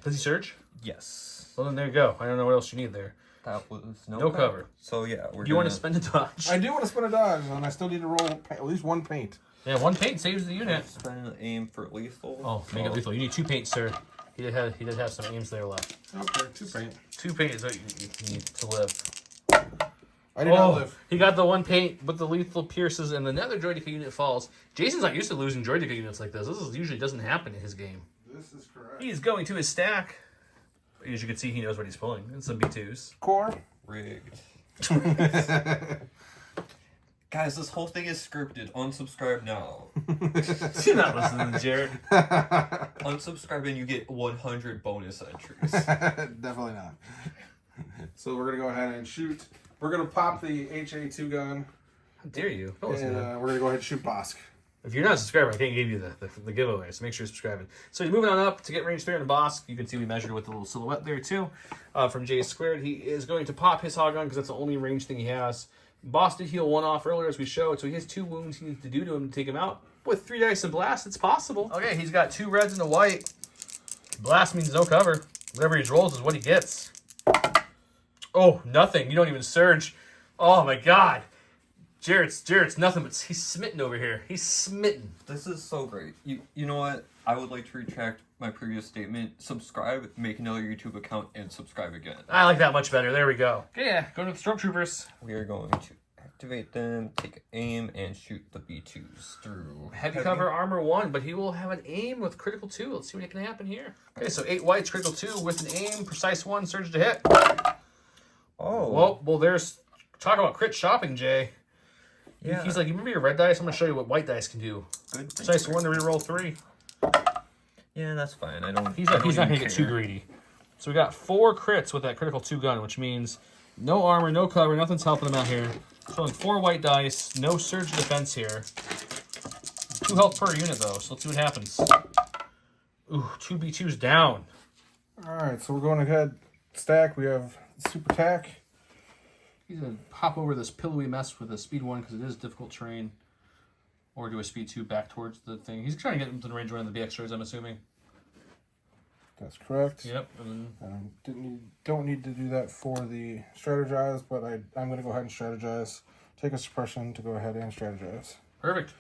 Does he surge? Yes. Well then there you go. I don't know what else you need there. That was No cover. So yeah, we're Do you want to spend a dodge? I do want to spin a dodge, and I still need to roll at least 1 paint. Yeah, 1 paint saves the unit. spend an aim for lethal. Oh, make it lethal. You need 2 paints, sir. He did have some aims there left. Okay, 2 paint. 2 paint is what you need to live. I did not live. He got the 1 paint, but the lethal pierces, and another Droidica unit falls. Jason's not used to losing Droidica units like this. Usually doesn't happen in his game. This is correct. He's going to his stack. As you can see, he knows what he's pulling. It's some B2s. Core. Rigged. Guys, this whole thing is scripted. Unsubscribe now. You're not listening to Jarret. Unsubscribe and you get 100 bonus entries. Definitely not. So we're going to go ahead and shoot. We're going to pop the HA2 gun. How dare you? Don't And listen to him. we're going to go ahead and shoot Bosk. If you're not a subscriber, I can't give you the giveaway, so make sure you're subscribing. So he's moving on up to get range 3 on the boss. You can see we measured with the little silhouette there too. From J Squared, he is going to pop his hog gun because that's the only range thing he has. Boss did heal 1 off earlier as we showed, so he has 2 wounds he needs to do to him to take him out. With 3 dice and blast, it's possible. Okay, he's got 2 reds and a white. Blast means no cover. Whatever he rolls is what he gets. Oh, nothing. You don't even surge. Oh my god. Jarret's nothing but he's smitten over here. He's smitten. This is so great. You know what? I would like to retract my previous statement. Subscribe, make another YouTube account, and subscribe again. I like that much better. There we go. Okay, yeah, go to the Stormtroopers. We are going to activate them, take aim, and shoot the B2s through. Heavy cover armor 1, but he will have an aim with critical 2. Let's see what can happen here. Okay, so 8 whites, critical 2 with an aim, precise 1, surge to hit. Oh. Well, there's talk about crit shopping, Jay. Yeah. He's like, you remember your red dice? I'm gonna show you what white dice can do. Good. Precise 1 to reroll 3. Yeah, that's fine. I don't. He's not gonna get too greedy. So we got 4 crits with that critical 2 gun, which means no armor, no cover, nothing's helping him out here. Showing 4 white dice, no surge defense here. 2 health per unit though, so let's see what happens. Ooh, 2 B2s down. Alright, so we're going ahead. Stack. We have Super Tack. He's gonna hop over this pillowy mess with a speed 1 because it is difficult terrain. Or do a speed 2 back towards the thing. He's trying to get into the range 1 of the BX droids, I'm assuming. That's correct. Yep. And then Don't need to do that for the strategize, but I'm going to go ahead and strategize. Take a suppression to go ahead and strategize. perfect.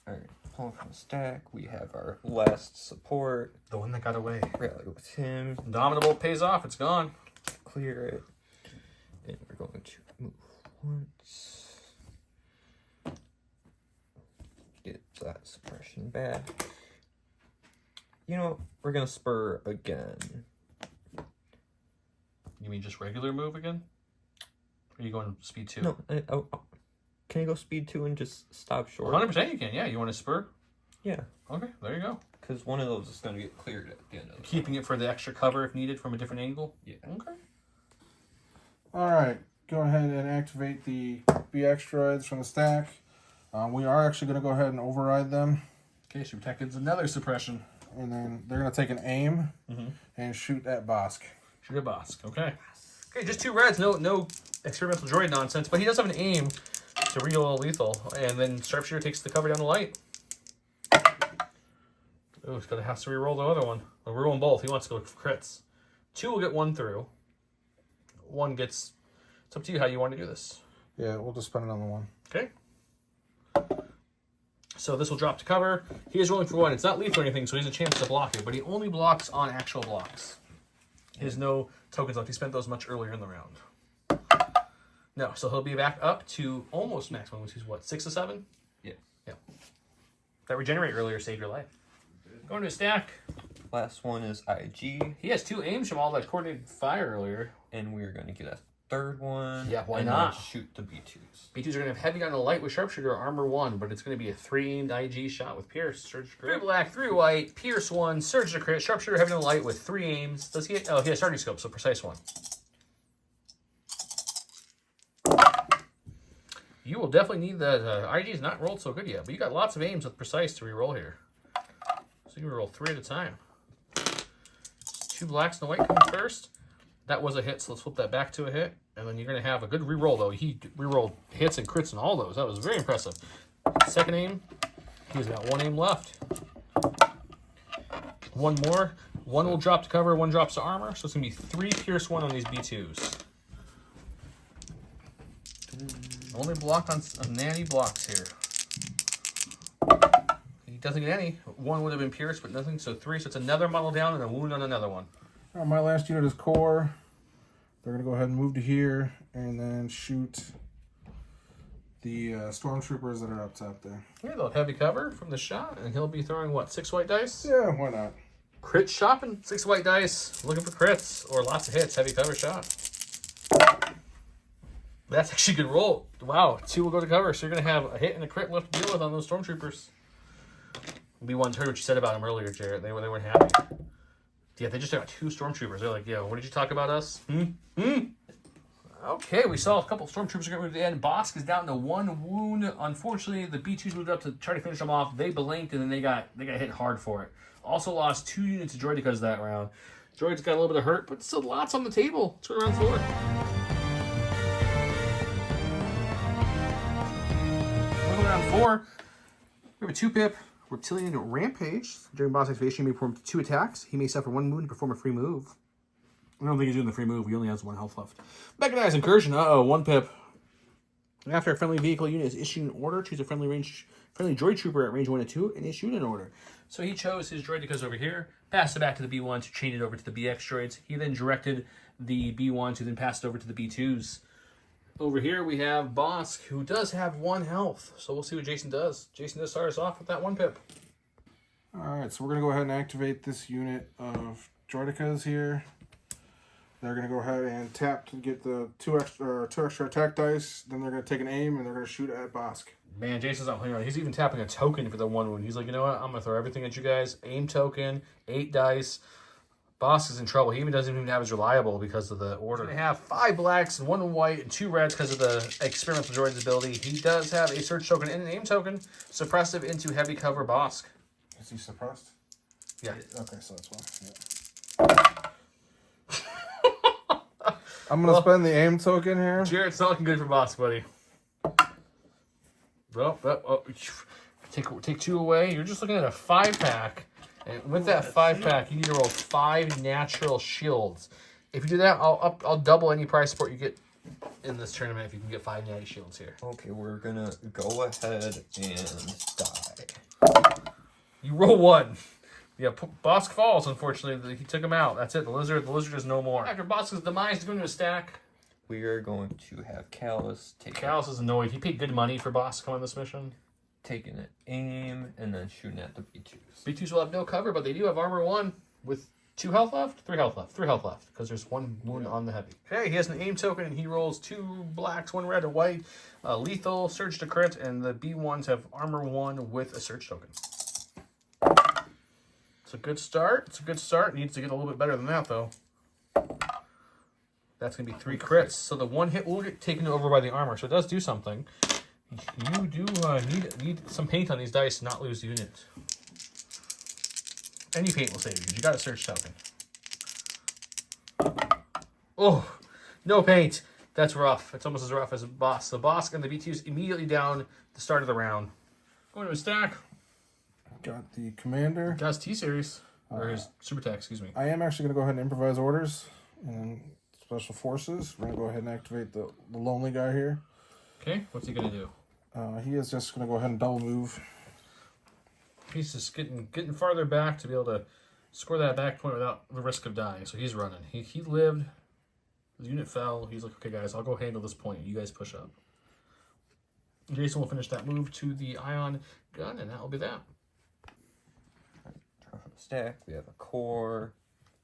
Alright, pulling from the stack. We have our last support. The one that got away. Rally with him. Indomitable pays off. It's gone. Clear it. And we're going to move once. Get that suppression back. You know, we're going to spur again. You mean just regular move again? Or are you going speed 2? No, can I go speed 2 and just stop short? 100% you can. Yeah, you want to spur? Yeah, Okay, there you go. because one of those is going to get cleared at the end of it. Keeping it for the extra cover if needed from a different angle? Yeah. Okay. Alright, go ahead and activate the BX droids from the stack. We are actually going to go ahead and override them. Okay, Super Tech gets another suppression. And then they're going to take an aim and shoot at Bosk. Shoot a Bosk. Okay. Okay, just 2 reds. No experimental droid nonsense. But he does have an aim to reroll lethal. And then Sharpshooter takes the cover down the light. Oh, he's going to have to reroll the other one. Well, we're rolling both. He wants to go for crits. 2 will get 1 through. 1 gets... It's up to you how you want to do this. Yeah, we'll just spend it on the 1. Okay. So this will drop to cover. He is rolling for 1. It's not lethal or anything, so he has a chance to block it. But he only blocks on actual blocks. He has no tokens left. He spent those much earlier in the round. No, so he'll be back up to almost maximum, which is what, 6 to 7? Yeah. Yeah. That regenerate earlier saved your life. Going to a stack. Last one is IG. He has 2 aims from all that coordinated fire earlier. And we're going to get a third one. Yeah, why and not? Then shoot the B2s. B2s are going to have heavy on the light with sharpshooter, armor 1, but it's going to be a 3-aimed IG shot with Pierce, Surge to Crit. 3 black, 3 white, Pierce 1, Surge to Crit, sharpshooter heavy on the light with 3 aims. Does he? Oh, he has starting scope, so precise 1. You will definitely need that. IG is not rolled so good yet, but you got lots of aims with precise to re-roll here. So you can roll 3 at a time. 2 blacks and a white coming first. That was a hit, so let's flip that back to a hit. And then you're going to have a good re-roll, though. He re-rolled hits and crits and all those. That was very impressive. Second aim, he's got 1 aim left. 1 more. 1 will drop to cover, 1 drops to armor. So it's going to be 3 Pierce 1 on these B2s. Only blocked on nanny blocks here. He doesn't get any. 1 would have been Pierce, but nothing. So 3. So it's another model down and a wound on another one. My last unit is core. They're going to go ahead and move to here and then shoot the stormtroopers that are up top there. Yeah, they'll have heavy cover from the shot, and he'll be throwing, what, 6 white dice? Yeah, why not? Crit shopping, 6 white dice, looking for crits, or lots of hits, heavy cover shot. That's actually a good roll. Wow, 2 will go to cover, so you're going to have a hit and a crit left to deal with on those stormtroopers. B1's heard what you said about them earlier, Jarret. They weren't happy. Yeah, they just got 2 stormtroopers. They're like, yo, what did you talk about us? Okay, we saw a couple stormtroopers get moved to the end. Bosk is down to 1 wound. Unfortunately, the B2s moved up to try to finish them off. They blinked, and then they got hit hard for it. Also lost 2 units of Droid because of that round. Droid's got a little bit of hurt, but still lots on the table. Let's go around 4. We'll go around 4. We have a 2-pip. Reptilian Rampage. During boss activation, he may perform 2 attacks. He may suffer 1 wound to perform a free move. I don't think he's doing the free move. He only has 1 health left. Mechanized Incursion. Uh-oh, 1 pip. After a friendly vehicle unit is issued an order, choose a friendly droid trooper at range 1 and 2 and issue an order. So he chose his droid that goes over here, passed it back to the B1 to chain it over to the BX droids. He then directed the B1 to then pass it over to the B2s. Over here we have Bosk, who does have 1 health. So we'll see what Jason does. Jason does start us off with that 1 pip. Alright, so we're going to go ahead and activate this unit of Droidicas here. They're going to go ahead and tap to get the 2 extra attack dice. Then they're going to take an aim and they're going to shoot at Bosk. Man, Jason's not playing around. He's even tapping a token for the 1 wound. He's like, you know what? I'm going to throw everything at you guys. Aim token, 8 dice. Bosk is in trouble. He even doesn't even have his reliable because of the order. He's going to have 5 blacks and 1 white and 2 reds because of the experimental droid's ability. He does have a search token and an aim token. Suppressive into heavy cover Bosk. Is he suppressed? Yeah. Okay, so that's why. Yeah. I'm going to spend the aim token here. Jarrett's not looking good for Bosk, buddy. Take 2 away. You're just looking at a 5-pack. And with that 5-pack, you need to roll 5 natural shields. If you do that, I'll double any prize support you get in this tournament if you can get 5 natty shields here. Okay, we're gonna go ahead and die. You roll 1. Yeah, Bosk falls, unfortunately. He took him out. That's it. The lizard is no more. After Bosk's demise, going to a stack. We are going to have Callus take Callus is annoyed. He paid good money for Bosk on this mission. taking an aim and then shooting at the B2s. B2s will have no cover, but they do have armor 1 with 2 health left? 3 health left. 3 health left, because there's 1 wound on the heavy. Okay, he has an aim token, and he rolls 2 blacks, 1 red, and white. Lethal, surge to crit, and the B1s have armor 1 with a surge token. It's a good start. It's a good start. Needs to get a little bit better than that, though. That's going to be 3 crits. So the 1 hit will get taken over by the armor, so it does do something. You do need some paint on these dice to not lose the unit. Any paint will save you, because you got a search token. Oh, no paint. That's rough. It's almost as rough as a boss. The boss and the B2's immediately down the start of the round. Going to his stack. Got the commander. Got his T-Series. Or his super attack, excuse me. I am actually going to go ahead and improvise orders. And special forces. We're going to go ahead and activate the lonely guy here. Okay, what's he going to do? He is just going to go ahead and double move. He's just getting farther back to be able to score that back point without the risk of dying. So he's running. He lived. The unit fell. He's like, okay, guys, I'll go handle this point. You guys push up. Jason will finish that move to the ion gun, and that will be that. stack, we have a core.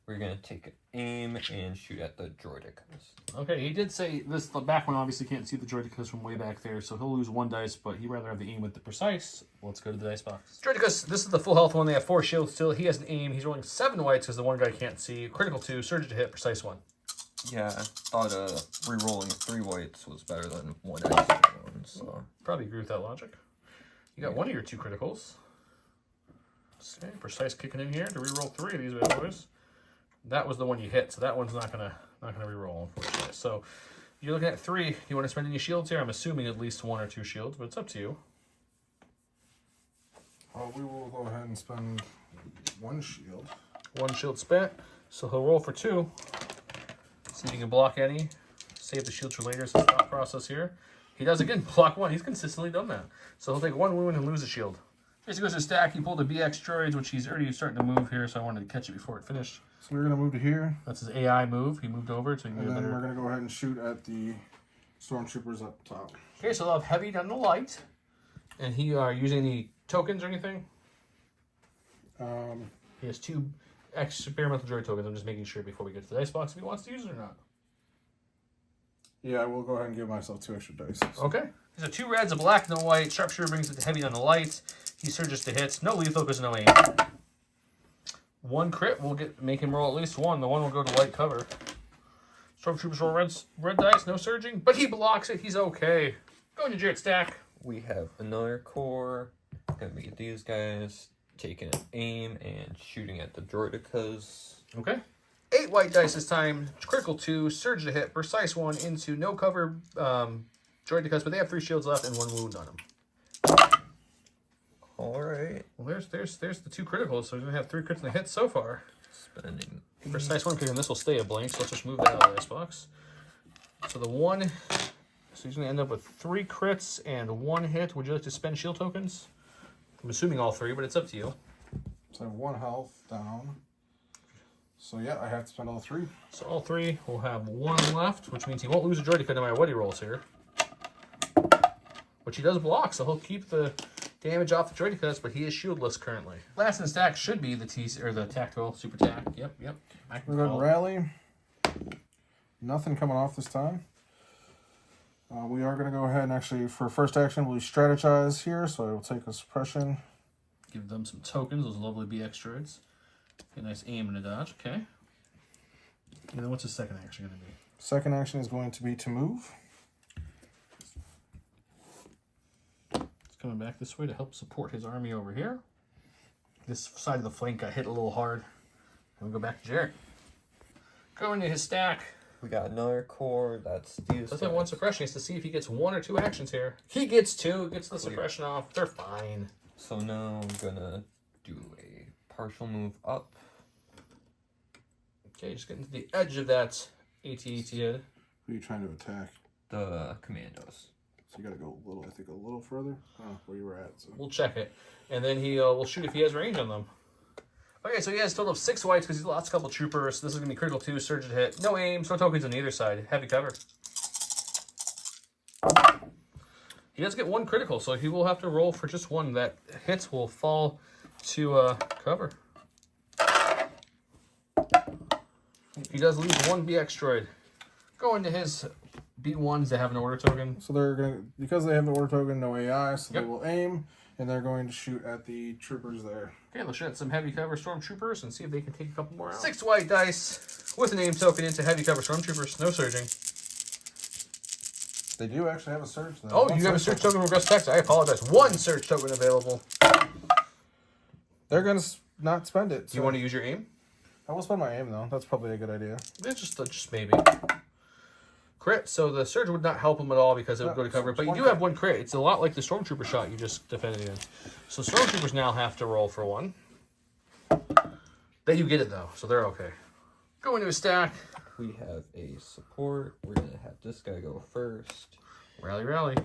We're gonna take an aim and shoot at the Droidicus. Okay, he did say this. The back one obviously can't see the Droidicus from way back there, so he'll lose 1 dice, but he'd rather have the aim with the precise. Let's go to the dice box. Droidicus, this is the full health one. They have 4 shields still. He has an aim. He's rolling 7 whites because the one guy can't see. Critical 2, surge to hit, precise 1. Yeah, I thought re-rolling 3 whites was better than 1 extra one, so... Probably agree with that logic. You got one of your 2 criticals. Okay, precise kicking in here to re-roll 3 of these bad boys. That was the one you hit, so that one's not gonna re-roll, unfortunately. So you're looking at 3. You want to spend any shields here? I'm assuming at least 1 or 2 shields, but it's up to you. We will go ahead and spend 1 shield. 1 shield spent, so he'll roll for 2. See if he can block any. Save the shields for later. It's the thought process here. He does again block 1. He's consistently done that. So he'll take 1 wound and lose a shield. As he goes to stack, he pulled a BX Droids, which he's already starting to move here, so I wanted to catch it before it finished. So we're going to move to here. That's his AI move. He moved over to and then we're going to go ahead and shoot at the stormtroopers up top. Okay, so they'll have heavy down the light. And he are using any tokens or anything? He has 2 experimental droid tokens. I'm just making sure before we get to the dice box if he wants to use it or not. Yeah, I will go ahead and give myself 2 extra dice. Okay. These are 2 reds, a black, no white. Sharpshooter brings it to heavy down the light. He surges to hits. No lethal because no aim. 1 crit will make him roll at least 1. The 1 will go to light cover. Stormtroopers roll red dice, no surging, but he blocks it. He's okay. Going to Jarret stack. We have another core. Gonna be these guys taking an aim and shooting at the Droidicus. Okay. 8 white dice this time. Critical 2, surge to hit, precise 1 into no cover Droidicus, but they have 3 shields left and 1 wound on him. Alright. Well, there's the 2 criticals, so he's gonna have 3 crits and a hit so far. Spending. Precise 1, because this will stay a blank, so let's just move that out of the dice box. So the 1, so he's gonna end up with 3 crits and 1 hit. Would you like to spend shield tokens? I'm assuming all 3, but it's up to you. So I have 1 health down. So yeah, I have to spend all 3. So all 3 will have 1 left, which means he won't lose a Droidicus no matter what he rolls here. Which he does block, so he'll keep the damage off the Droidicus, but he is shieldless currently. Last in the stack should be the the tactical super tack. Yep. We're going to rally. Nothing coming off this time. We are going to go ahead and actually, for first action, we'll strategize here. So I will take a suppression. Give them some tokens, those lovely BX droids. A nice aim and a dodge, okay. And then what's his second action going to be? Second action is going to be to move. He's coming back this way to help support his army over here. This side of the flank got hit a little hard. And we go back to Jarret. Going to his stack. We got another core. That's these. Doesn't have 1 suppression. He has to see if he gets 1 or 2 actions here. He gets 2. Gets the suppression off. They're fine. So now I'm gonna do a partial move up. Okay, just getting to the edge of that AT-AT head. Who are you trying to attack? The commandos. So you got to go a little, I think, a little further. Oh, where you were at. So. We'll check it. And then he will shoot if he has range on them. Okay, so he has a total of 6 whites because he lost a couple troopers. So this is going to be critical 2, surge to hit. No aims, no tokens on either side. Heavy cover. He does get 1 critical, so he will have to roll for just 1. That hits will fall to cover. He does lose 1 BX droid. Going to his B1s that have an order token. So they're going to, because they have the order token, no AI, so they will aim, and they're going to shoot at the troopers there. Okay, let's shoot at some heavy cover stormtroopers and see if they can take a couple more out. 6 white dice with a name token into heavy cover stormtroopers. No surging. They do actually have a surge, though. Oh, you have a surge token from Gus Texas. I apologize. 1 surge token available. They're going to not spend it. Do you want to use your aim? I will spend my aim, though. That's probably a good idea. It's just maybe. Crit. So the surge would not help him at all because it would go to cover. But you do have 1 crit. It's a lot like the stormtrooper shot you just defended against. So stormtroopers now have to roll for 1. Then you get it, though. So they're okay. Go into a stack. We have a support. We're going to have this guy go first. Rally, rally.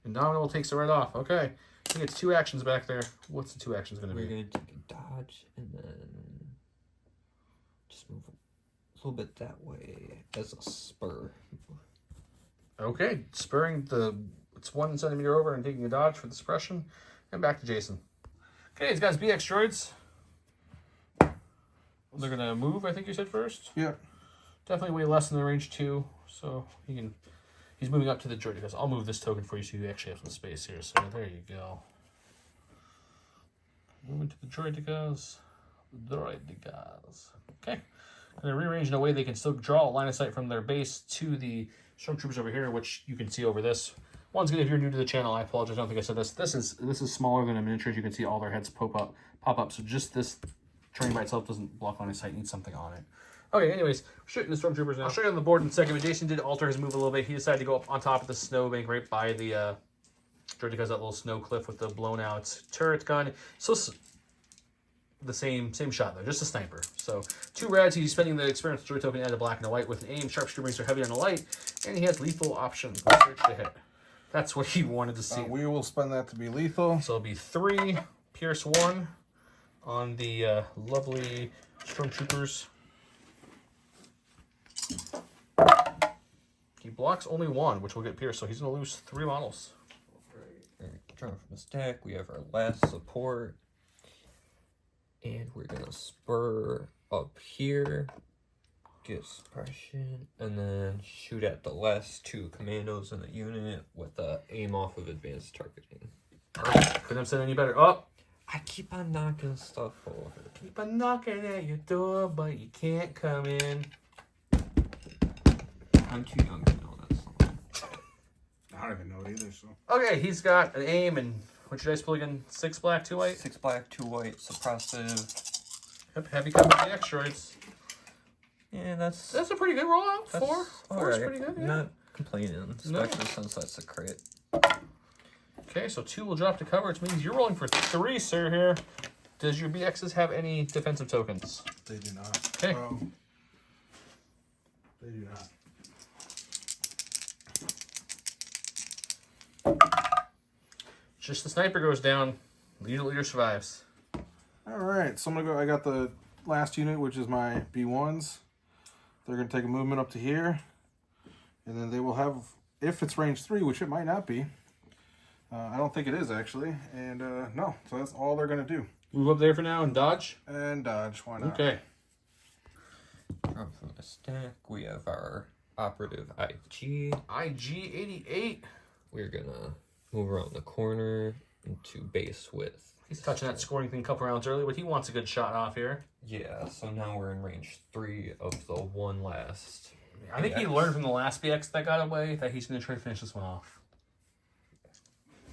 Indomitable takes the right off. Okay. He gets 2 actions back there. What's the 2 actions going to be? We're going to take a dodge and then just move a little bit that way as a spur. Okay. Spurring it's 1 centimeter over and taking a dodge for the suppression. And back to Jason. Okay, he's got his BX droids. They're gonna move, I think you said first. Yeah. Definitely way less than the range 2, so he's moving up to the Droids. I'll move this token for you so you actually have some space here. So there you go. Moving to the Droids. Okay. Gonna rearrange in a way they can still draw a line of sight from their base to the stormtroopers over here, which you can see over this. Once again, if you're new to the channel, I apologize. I don't think I said this. This is smaller than a miniature. You can see all their heads pop up. So just this turning by itself doesn't block line of sight. It needs something on it. Okay, anyways, we're shooting the stormtroopers now. I'll show you on the board in a second, but Jason did alter his move a little bit. He decided to go up on top of the snowbank right by the Droid has that little snow cliff with the blown out turret gun. So the same shot though, just a sniper. So 2 reds, he's spending the experience droid token to add a black and a white with an aim. Sharpshooter rings are heavy on the light, and he has lethal options. Search to hit. That's what he wanted to see. We will spend that to be lethal. So it'll be 3, Pierce 1 on the lovely stormtroopers. He blocks only 1, which will get Pierce, so he's going to lose 3 models. Drawing from the stack, we have our last support. And we're going to spur up here, get suppression, and then shoot at the last 2 commandos in the unit with the aim off of advanced targeting. Couldn't have said any better. Oh! I keep on knocking stuff over. Keep on knocking at your door, but you can't come in. I'm too young to know that song. I don't even know it either, so. Okay, he's got an aim, and what's your dice pool again? 6 black, 2 white? 6 black, 2 white, suppressive. Yep, heavy cover with the X-Droids. Yeah, that's a pretty good rollout. 4. 4 is right. pretty good, yeah. Not complaining, especially since that's a crit. Okay, so 2 will drop to cover, which means you're rolling for 3, sir, here. Does your BXs have any defensive tokens? They do not. Okay. They do not. Just the sniper goes down. Leader survives. All right, so I'm gonna go. I got the last unit, which is my B1s. They're gonna take a movement up to here, and then they will have, if it's range 3, which it might not be. I don't think it is actually, and no. So that's all they're gonna do. Move up there for now and dodge. And dodge. Why not? Okay. From the stack, we have our operative IG. IG-88. We're gonna move around the corner into base width. He's touching that scoring thing a couple rounds early, but he wants a good shot off here. Yeah, so now we're in range 3 of the one last. I think he learned from the last BX that got away that he's going to try to finish this one off.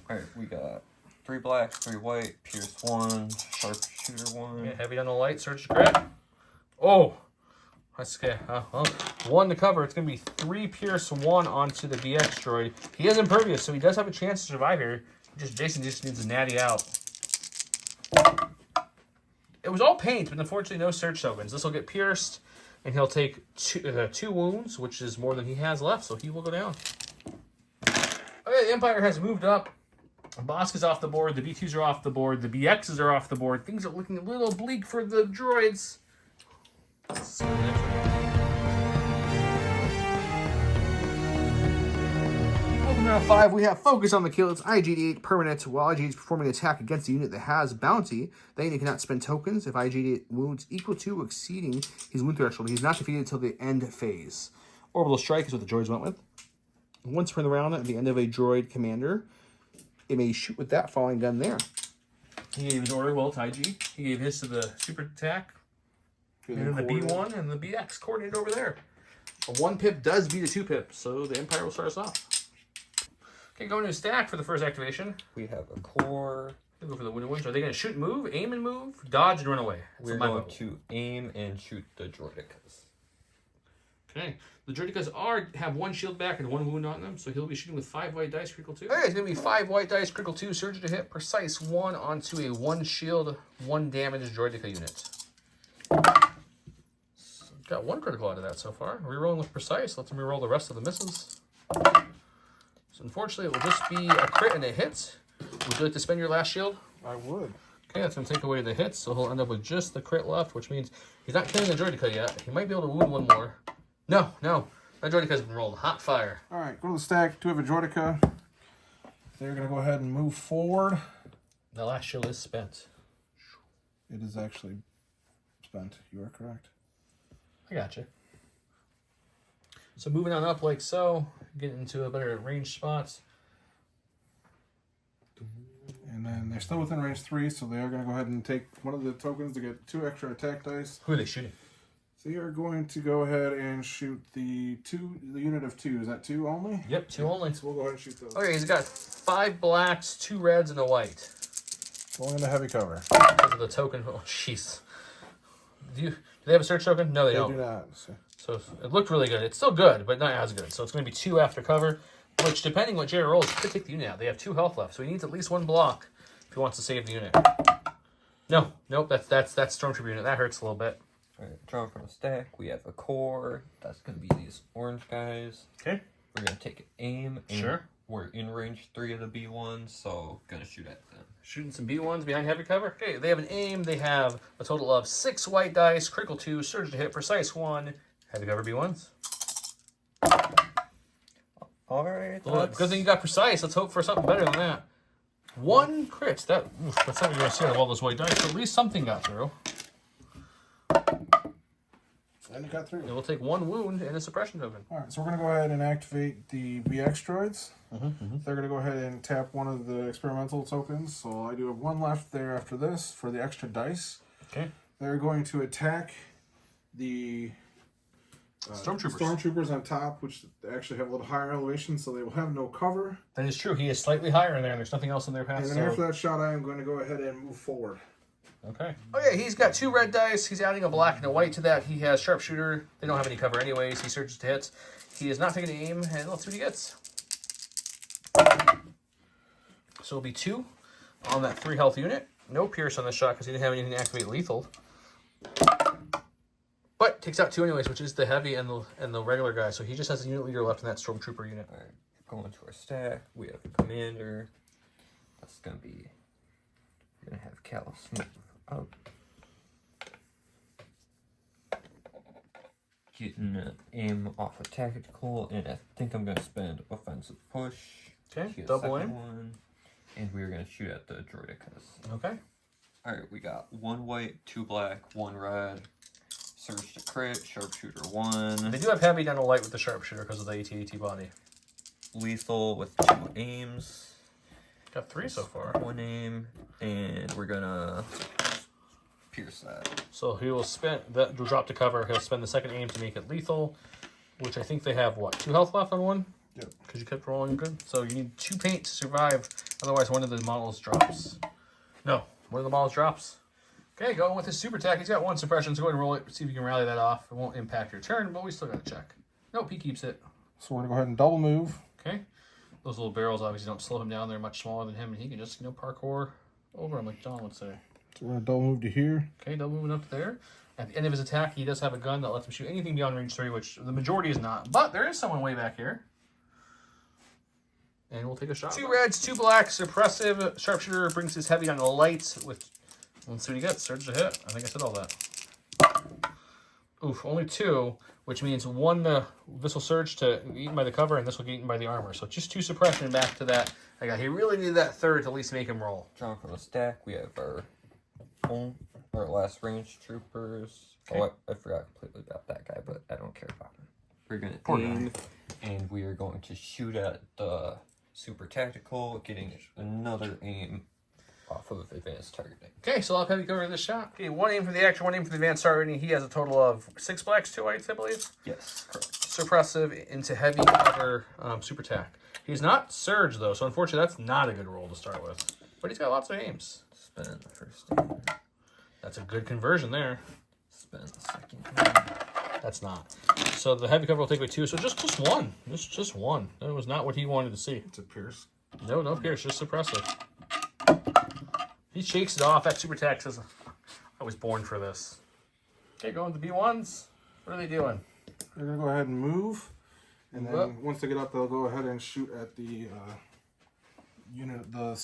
Alright, we got 3 black, 3 white, Pierce 1, Sharpshooter 1. Yeah, heavy on the light, search to crit. Oh! That's okay. Well, 1 to cover. It's going to be 3 Pierce 1 onto the BX droid. He is impervious, so he does have a chance to survive here. Jason just needs a natty out. It was all paint, but unfortunately no search tokens. This will get pierced, and he'll take 2 wounds, which is more than he has left, so he will go down. Okay, the Empire has moved up. Bosk is off the board. The B2s are off the board. The BXs are off the board. Things are looking a little bleak for the droids. Welcome to round 5. We have focus on the kill. It's IG-88 permanent. While IG is performing an attack against a unit that has bounty, the unit cannot spend tokens. If IG-88 wounds equal to or exceeding his wound threshold, he's not defeated until the end phase. Orbital strike is what the droids went with. Once per round, at the end of a droid commander, it may shoot with that falling gun there. He gave his order well to IG. He gave his to the super attack. And then the B1 and the BX coordinated over there. A 1 pip does beat a 2 pip, so the Empire will start us off. Okay, going to a stack for the first activation. We have a core. They'll go for the wooden ones. Are they going to shoot and move, aim and move, dodge and run away? We're going to aim and shoot the droidicas. Okay. The droidicas have 1 shield back and 1 wound on them, so he'll be shooting with 5 white dice, critical 2. Okay, it's going to be 5 white dice, critical 2, surge to hit, precise 1 onto a 1 shield, 1 damaged droidica unit. Got 1 critical out of that so far. Rerolling with precise. Let's reroll the rest of the misses. So unfortunately, it will just be a crit and a hit. Would you like to spend your last shield? I would. Okay, that's going to take away the hits, so he'll end up with just the crit left, which means he's not killing the droidica yet. He might be able to wound 1 more. No. That droidica's been rolled. Hot fire. All right, go to the stack. 2 have a droidica. They're going to go ahead and move forward. The last shield is spent. It is actually spent. You are correct. I gotcha. So moving on up like so, getting into a better range spots. And then they're still within range 3, so they are going to go ahead and take one of the tokens to get 2 extra attack dice. Who are they shooting? They are going to go ahead and shoot the unit of 2. Is that 2 only? Yep, 2 only. So we'll go ahead and shoot those. Okay, he's got 5 blacks, 2 reds, and a white. Going into heavy cover. Because of the token. Oh, jeez. Do they have a search token? No, they don't. Do not. So it looked really good. It's still good, but not as good. So it's going to be 2 after cover, which, depending what Jarret rolls, could take the unit out. They have 2 health left, so he needs at least 1 block if he wants to save the unit. No, nope, that's Stormtrooper unit. That hurts a little bit. All right, drawing from a stack, we have a core. That's going to be these orange guys. Okay. We're going to take aim. And Sure. We're in range 3 of the B1s, so going to shoot at them. Shooting some B1s behind heavy cover. Okay, they have an aim. They have a total of 6 white dice, critical 2, surge to hit, precise 1, heavy cover B1s. All right. Well, good thing you got precise. Let's hope for something better than that. 1 crit. That's not what you're going to see out of all those white dice, but at least something got through. And you got 3. It will take 1 wound and a suppression token. All right, so we're going to go ahead and activate the BX droids. They're going to go ahead and tap one of the experimental tokens. So I do have 1 left there after this for the extra dice. Okay. They're going to attack the stormtroopers on top, which they actually have a little higher elevation, so they will have no cover. That is true. He is slightly higher in there, and there's nothing else in their path. And then after that shot, I am going to go ahead and move forward. Okay. Oh yeah, he's got 2 red dice. He's adding a black and a white to that. He has sharpshooter. They don't have any cover anyways. He surges to hits. He is not taking aim, and let's see what he gets. So it'll be 2 on that 3 health unit. No pierce on the shot because he didn't have anything to activate lethal. But takes out 2 anyways, which is the heavy and the regular guy. So he just has a unit leader left in that stormtrooper unit. All right, going to our stack, we have a commander. That's going to be, we're going to have Callus move up. Getting an aim off a tactical, and I think I'm going to spend offensive push. Okay, Get a double second aim. one, and we're going to shoot at the droidicas. Okay. All right, we got 1 white, 2 black, 1 red. Surge to crit, sharpshooter 1. They do have heavy down to light with the sharpshooter because of the AT-AT body. Lethal with 2 aims. Got 3 so far. 1 aim, and we're gonna pierce that. So he will spend that will drop to cover. He'll spend the second aim to make it lethal, which I think they have what 2 health left on 1. Yep. Because you kept rolling good. So you need 2 paint to survive. Otherwise, one of the models drops. No, one of the models drops. Okay, going with his super attack. He's got 1 suppression, so go ahead and roll it. See if you can rally that off. It won't impact your turn, but we still got to check. Nope, he keeps it. So we're going to go ahead and double move. Okay. Those little barrels obviously don't slow him down. They're much smaller than him, and he can just, parkour over him like John would say. So we're going to double move to here. Okay, double moving up there. At the end of his attack, he does have a gun that lets him shoot anything beyond range 3, which the majority is not. But there is someone way back here. And we'll take a shot. 2 reds, 2 blacks, suppressive. Sharpshooter brings his heavy on the lights with... Let's see what he gets. Surge to hit. I think I said all that. Oof, only 2, which means 1 Visceral Surge to eaten by the cover, and this will get eaten by the armor. So just 2 suppression back to that. He really needed that 3rd to at least make him roll. Drawing from the stack, we have our last range troopers. Okay. Oh, I forgot completely about that guy, but I don't care about him. We're going Poor to aim, and we are going to shoot at the super tactical, getting another aim off of advanced targeting. Okay, so I'll have you cover this shot. Okay, 1 aim for the action, 1 aim for the advanced targeting. He has a total of 6 blacks, 2 whites, I believe. Yes, correct. Suppressive into heavy cover super tack. He's not surge though, so unfortunately that's not a good roll to start with. But he's got lots of aims. Spend the first aim. That's a good conversion there. Spend the second aim. That's not. So the heavy cover will take away 2. So just 1. Just 1. That was not what he wanted to see. It's a pierce. No pierce, just suppressive. He shakes it off. That super attack says, I was born for this. Okay, going to the B1s. What are they doing? They're going to go ahead and move. And then Move up. once they get up, they'll go ahead and shoot at the unit, that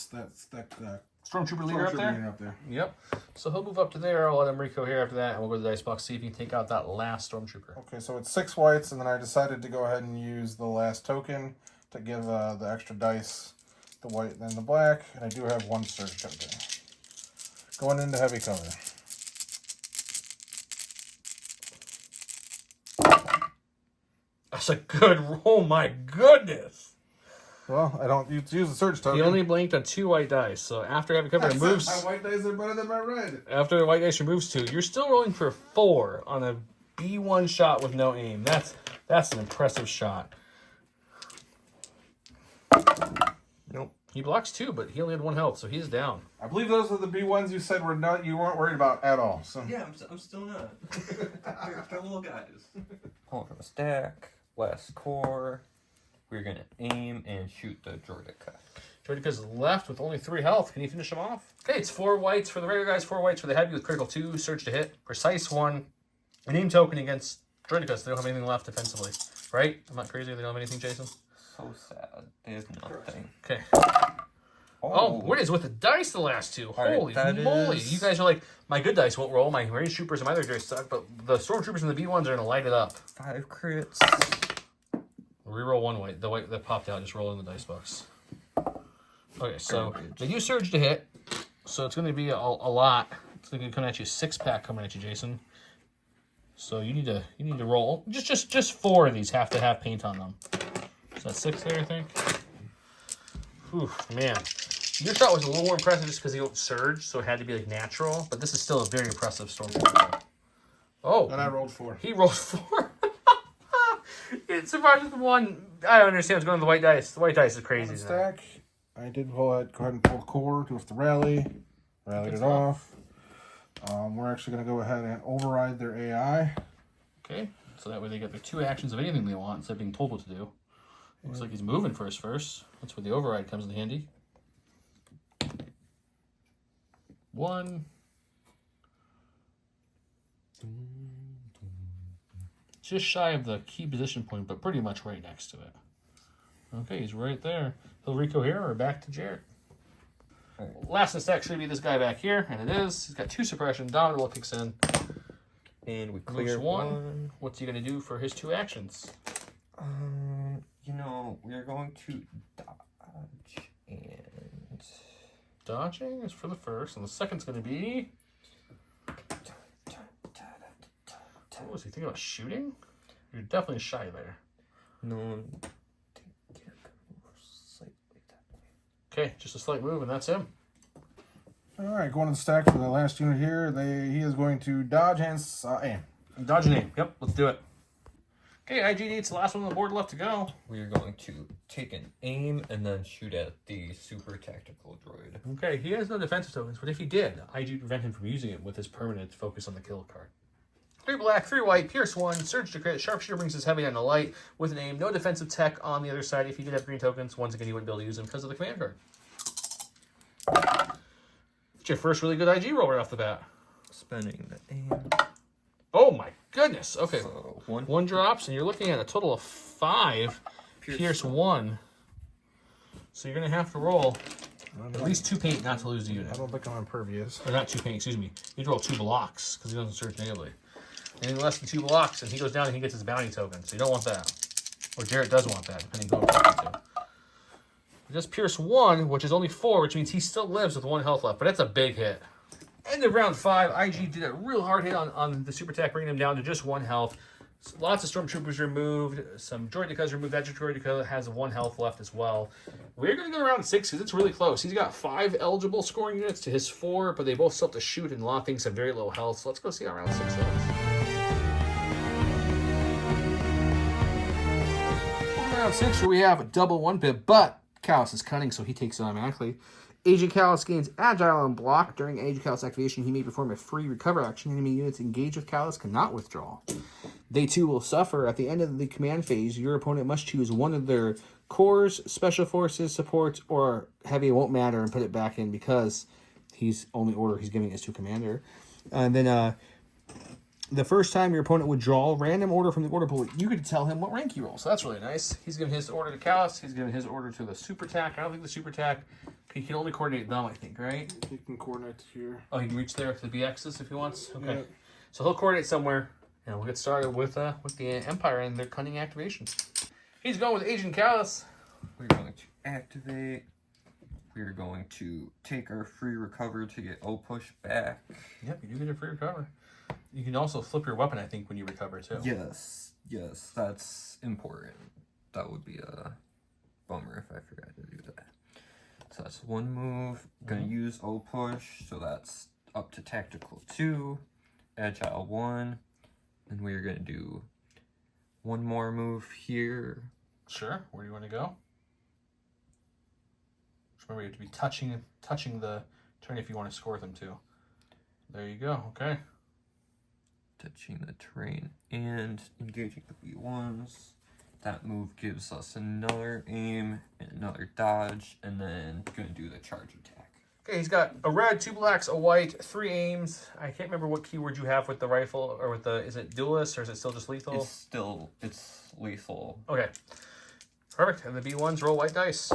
Stormtrooper leader up stormtrooper there? unit up there. Yep. So he'll move up to there. I'll let him reco here after that, and we'll go to the dice box, see if he can take out that last Stormtrooper. Okay, so it's 6 whites, and then I decided to go ahead and use the last token to give the extra dice, the white and then the black, and I do have 1 surge token. Going into heavy cover. That's a good roll. My goodness. Well, I don't use the surge token. He only blinked on 2 white dice, so after having covered moves... My white dice are better than my red. After the white dice removes 2, you're still rolling for 4 on a B1 shot with no aim. That's an impressive shot. Nope. He blocks 2, but he only had 1 health, so he's down. I believe those are the B1s you said you weren't worried about at all. So Yeah, I'm still not. They're little guys. Pull from a stack. Last core. We're gonna aim and shoot the Droidica. Droidica's left with only 3 health. Can you finish him off? Okay, it's 4 whites for the regular guys, 4 whites for the heavy with critical 2, surge to hit, precise 1, an aim token against Droidicas. They don't have anything left defensively, right? I'm not crazy. They don't have anything, Jason. So sad. They have nothing. Okay. Oh, what is with the dice the last 2? Holy moly. You guys are like, my good dice won't roll. My range troopers and my other dice suck, but the stormtroopers and the B1s are going to light it up. 5 crits. Reroll 1 white. The white that popped out, just roll in the dice box. Okay, so they use surge to hit, so it's going to be a lot. It's going to come at you, 6-pack coming at you, Jason. So you need to roll. Just 4 of these have to have paint on them. Is that 6 there, I think? Whew, man. Your shot was a little more impressive just because you don't surge, so it had to be like natural. But this is still a very impressive stormtrooper. Oh, and I rolled 4. He rolled 4. It survives with 1. I don't understand what's going on with the white dice. The white dice is crazy. Stack. I did pull it. Go ahead and pull core. Do with the rally. Rallied it off. We're actually going to go ahead and override their AI. Okay, so that way they get their 2 actions of anything they want instead of being told what to do. Looks like he's moving first. That's where the override comes in handy. 1. Just shy of the key position point, but pretty much right next to it. Okay, he's right there. He'll recohere or back to Jarret. Last in the stack should be this guy back here, and it is. He's got 2 suppression. Dominable kicks in. And we clear 1. What's he going to do for his 2 actions? You know, we're going to dodge and... Dodging is for the first, and the second's going to be... What was he thinking about shooting? You're definitely shy there. No, okay, just a slight move, and that's him. All right, going to the stack for the last unit here. He is going to dodge and aim. Dodge and aim. Yep, let's do it. Okay, IG8's the last one on the board left to go. We're going to take an aim and then shoot at the super tactical droid. Okay, he has no defensive tokens, but if he did, IG prevent him from using it with his permanent focus on the kill card. 3 black, 3 white, pierce 1, surge to crit, sharpshooter brings his heavy down to light with an aim, no defensive tech on the other side. If he did have green tokens, once again, he wouldn't be able to use them because of the command card. It's your first really good IG roll right off the bat. Spending the aim. Oh my goodness. Okay. So, 1 drops, and you're looking at a total of 5. Pierce 1. So you're going to have to roll at least 2 paint not to lose the unit. I don't think I'm impervious. Or not 2 paint, excuse me. You'd roll 2 blocks because he doesn't surge negatively. Anything less than 2 blocks, and he goes down and he gets his bounty token. So you don't want that. Or Jarret does want that, depending on who he's talking to. Just pierce 1, which is only 4, which means he still lives with 1 health left. But that's a big hit. End of round 5, IG did a real hard hit on the super attack, bringing him down to just 1 health. Lots of stormtroopers removed. Some droidicas removed. That droidica has 1 health left as well. We're going to go to round 6 because it's really close. He's got 5 eligible scoring units to his 4, but they both still have to shoot, and a lot of things have very low health. So let's go see how round 6 is. Round 6, where we have a double 1-bit, but Callus is cunning, so he takes it automatically. Agent Callus gains Agile on block. During Agent Callus activation, he may perform a free recover action. Enemy units engaged with Callus cannot withdraw. They too will suffer. At the end of the command phase, your opponent must choose one of their cores, special forces, supports, or heavy. It won't matter, and put it back in because he's only order he's giving is to commander. And then the first time your opponent would draw random order from the order pool, you could tell him what rank he rolls. So that's really nice. He's giving his order to Callus. He's giving his order to the super attack. I don't think the super attack, he can only coordinate them, I think, right? He can coordinate here. Oh, he can reach there to the BXs if he wants? Okay. Yeah. So he'll coordinate somewhere, and we'll get started with the Empire and their cunning activation. He's going with Agent Callus. We're going to activate. We're going to take our free recover to get O push back. Yep, you do get a free recover. You can also flip your weapon, I think, when you recover, too. Yes, that's important. That would be a bummer if I forgot to do that. So that's one move. Gonna use O push, so that's up to tactical 2, agile 1, and we're gonna do one more move here. Sure. Where do you want to go? Just remember, you have to be touching the turn if you want to score them too. There you go. Okay. Touching the terrain and engaging the B1s. That move gives us another aim and another dodge, and then gonna do the charge attack. Okay, he's got a red, 2 blacks, a white, 3 aims. I can't remember what keyword you have with the rifle or with the. Is it duelist or is it still just lethal? It's lethal. Okay. Perfect. And the B1s roll white dice.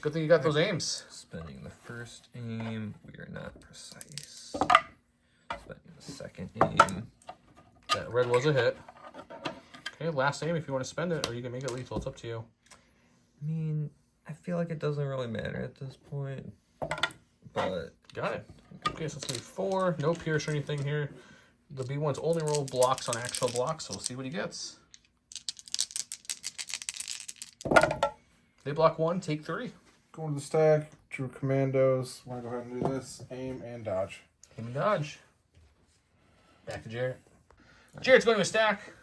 Good thing you got those aims. Spending the first aim, we are not precise. Spending the second aim. That red was a hit. Okay, last aim if you want to spend it, or you can make it lethal. It's up to you. I mean, I feel like it doesn't really matter at this point, but... Got it. Okay, so it's going to be 4. No pierce or anything here. The B1s only roll blocks on actual blocks, so we'll see what he gets. They block 1, take 3. Going to the stack, drew commandos. Want to go ahead and do this. Aim and dodge. Aim and dodge. Back to Jarret. Jarret's going to a stack.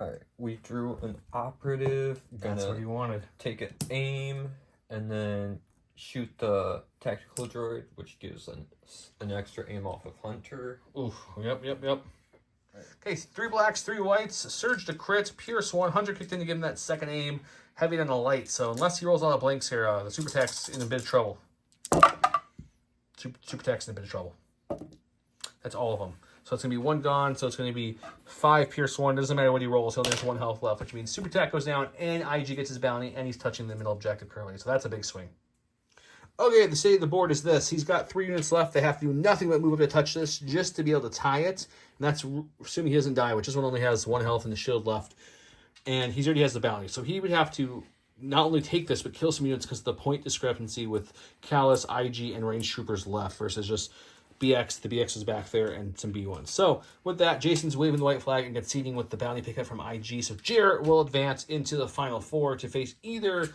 Alright, we drew an operative. That's what he wanted. Take an aim, and then shoot the tactical droid, which gives an extra aim off of Hunter. Oof. Yep. Okay, 3 blacks, 3 whites. Surge to crit. Pierce 1. Hunter kicked in to give him that second aim. Heavy on the light. So unless he rolls all the blanks here, the super attack's in a bit of trouble. Super attack's in a bit of trouble. That's all of them. So it's going to be 1 gone. So it's going to be 5 pierce 1. Doesn't matter what he rolls. He only has 1 health left, which means super attack goes down and IG gets his bounty, and he's touching the middle objective currently. So that's a big swing. Okay, the state of the board is this. He's got 3 units left. They have to do nothing but move up to touch this just to be able to tie it. And that's assuming he doesn't die, which this one only has 1 health and the shield left. And he already has the bounty. So he would have to not only take this, but kill some units because of the point discrepancy with Callus, IG, and range troopers left versus just BX. The BX is back there and some B1s. So with that, Jason's waving the white flag and conceding with the bounty pickup from IG. So Jarret will advance into the final 4 to face either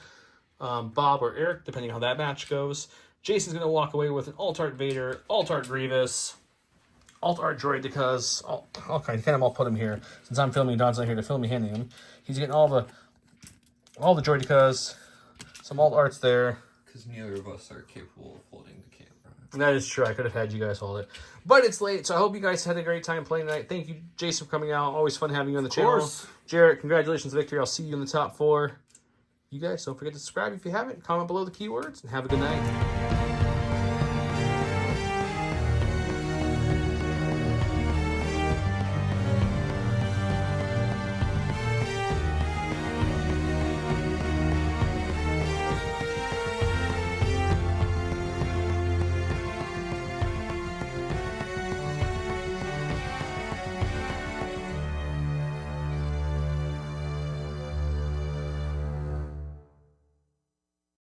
Bob or Eric, depending on how that match goes. Jason's going to walk away with an Alt-Art Vader, Alt-Art Grievous, Alt-Art Droid because I'll put him here. Since I'm filming, Don's not here to film me handing him. He's getting all the Droid because some Alt-Arts there. Because neither of us are capable of holding the camera. That is true. I could have had you guys hold it. But it's late, so I hope you guys had a great time playing tonight. Thank you, Jason, for coming out. Always fun having you on the channel. Jarret, congratulations, victory. I'll see you in the top 4. You guys, don't forget to subscribe if you haven't. Comment below the keywords, and have a good night.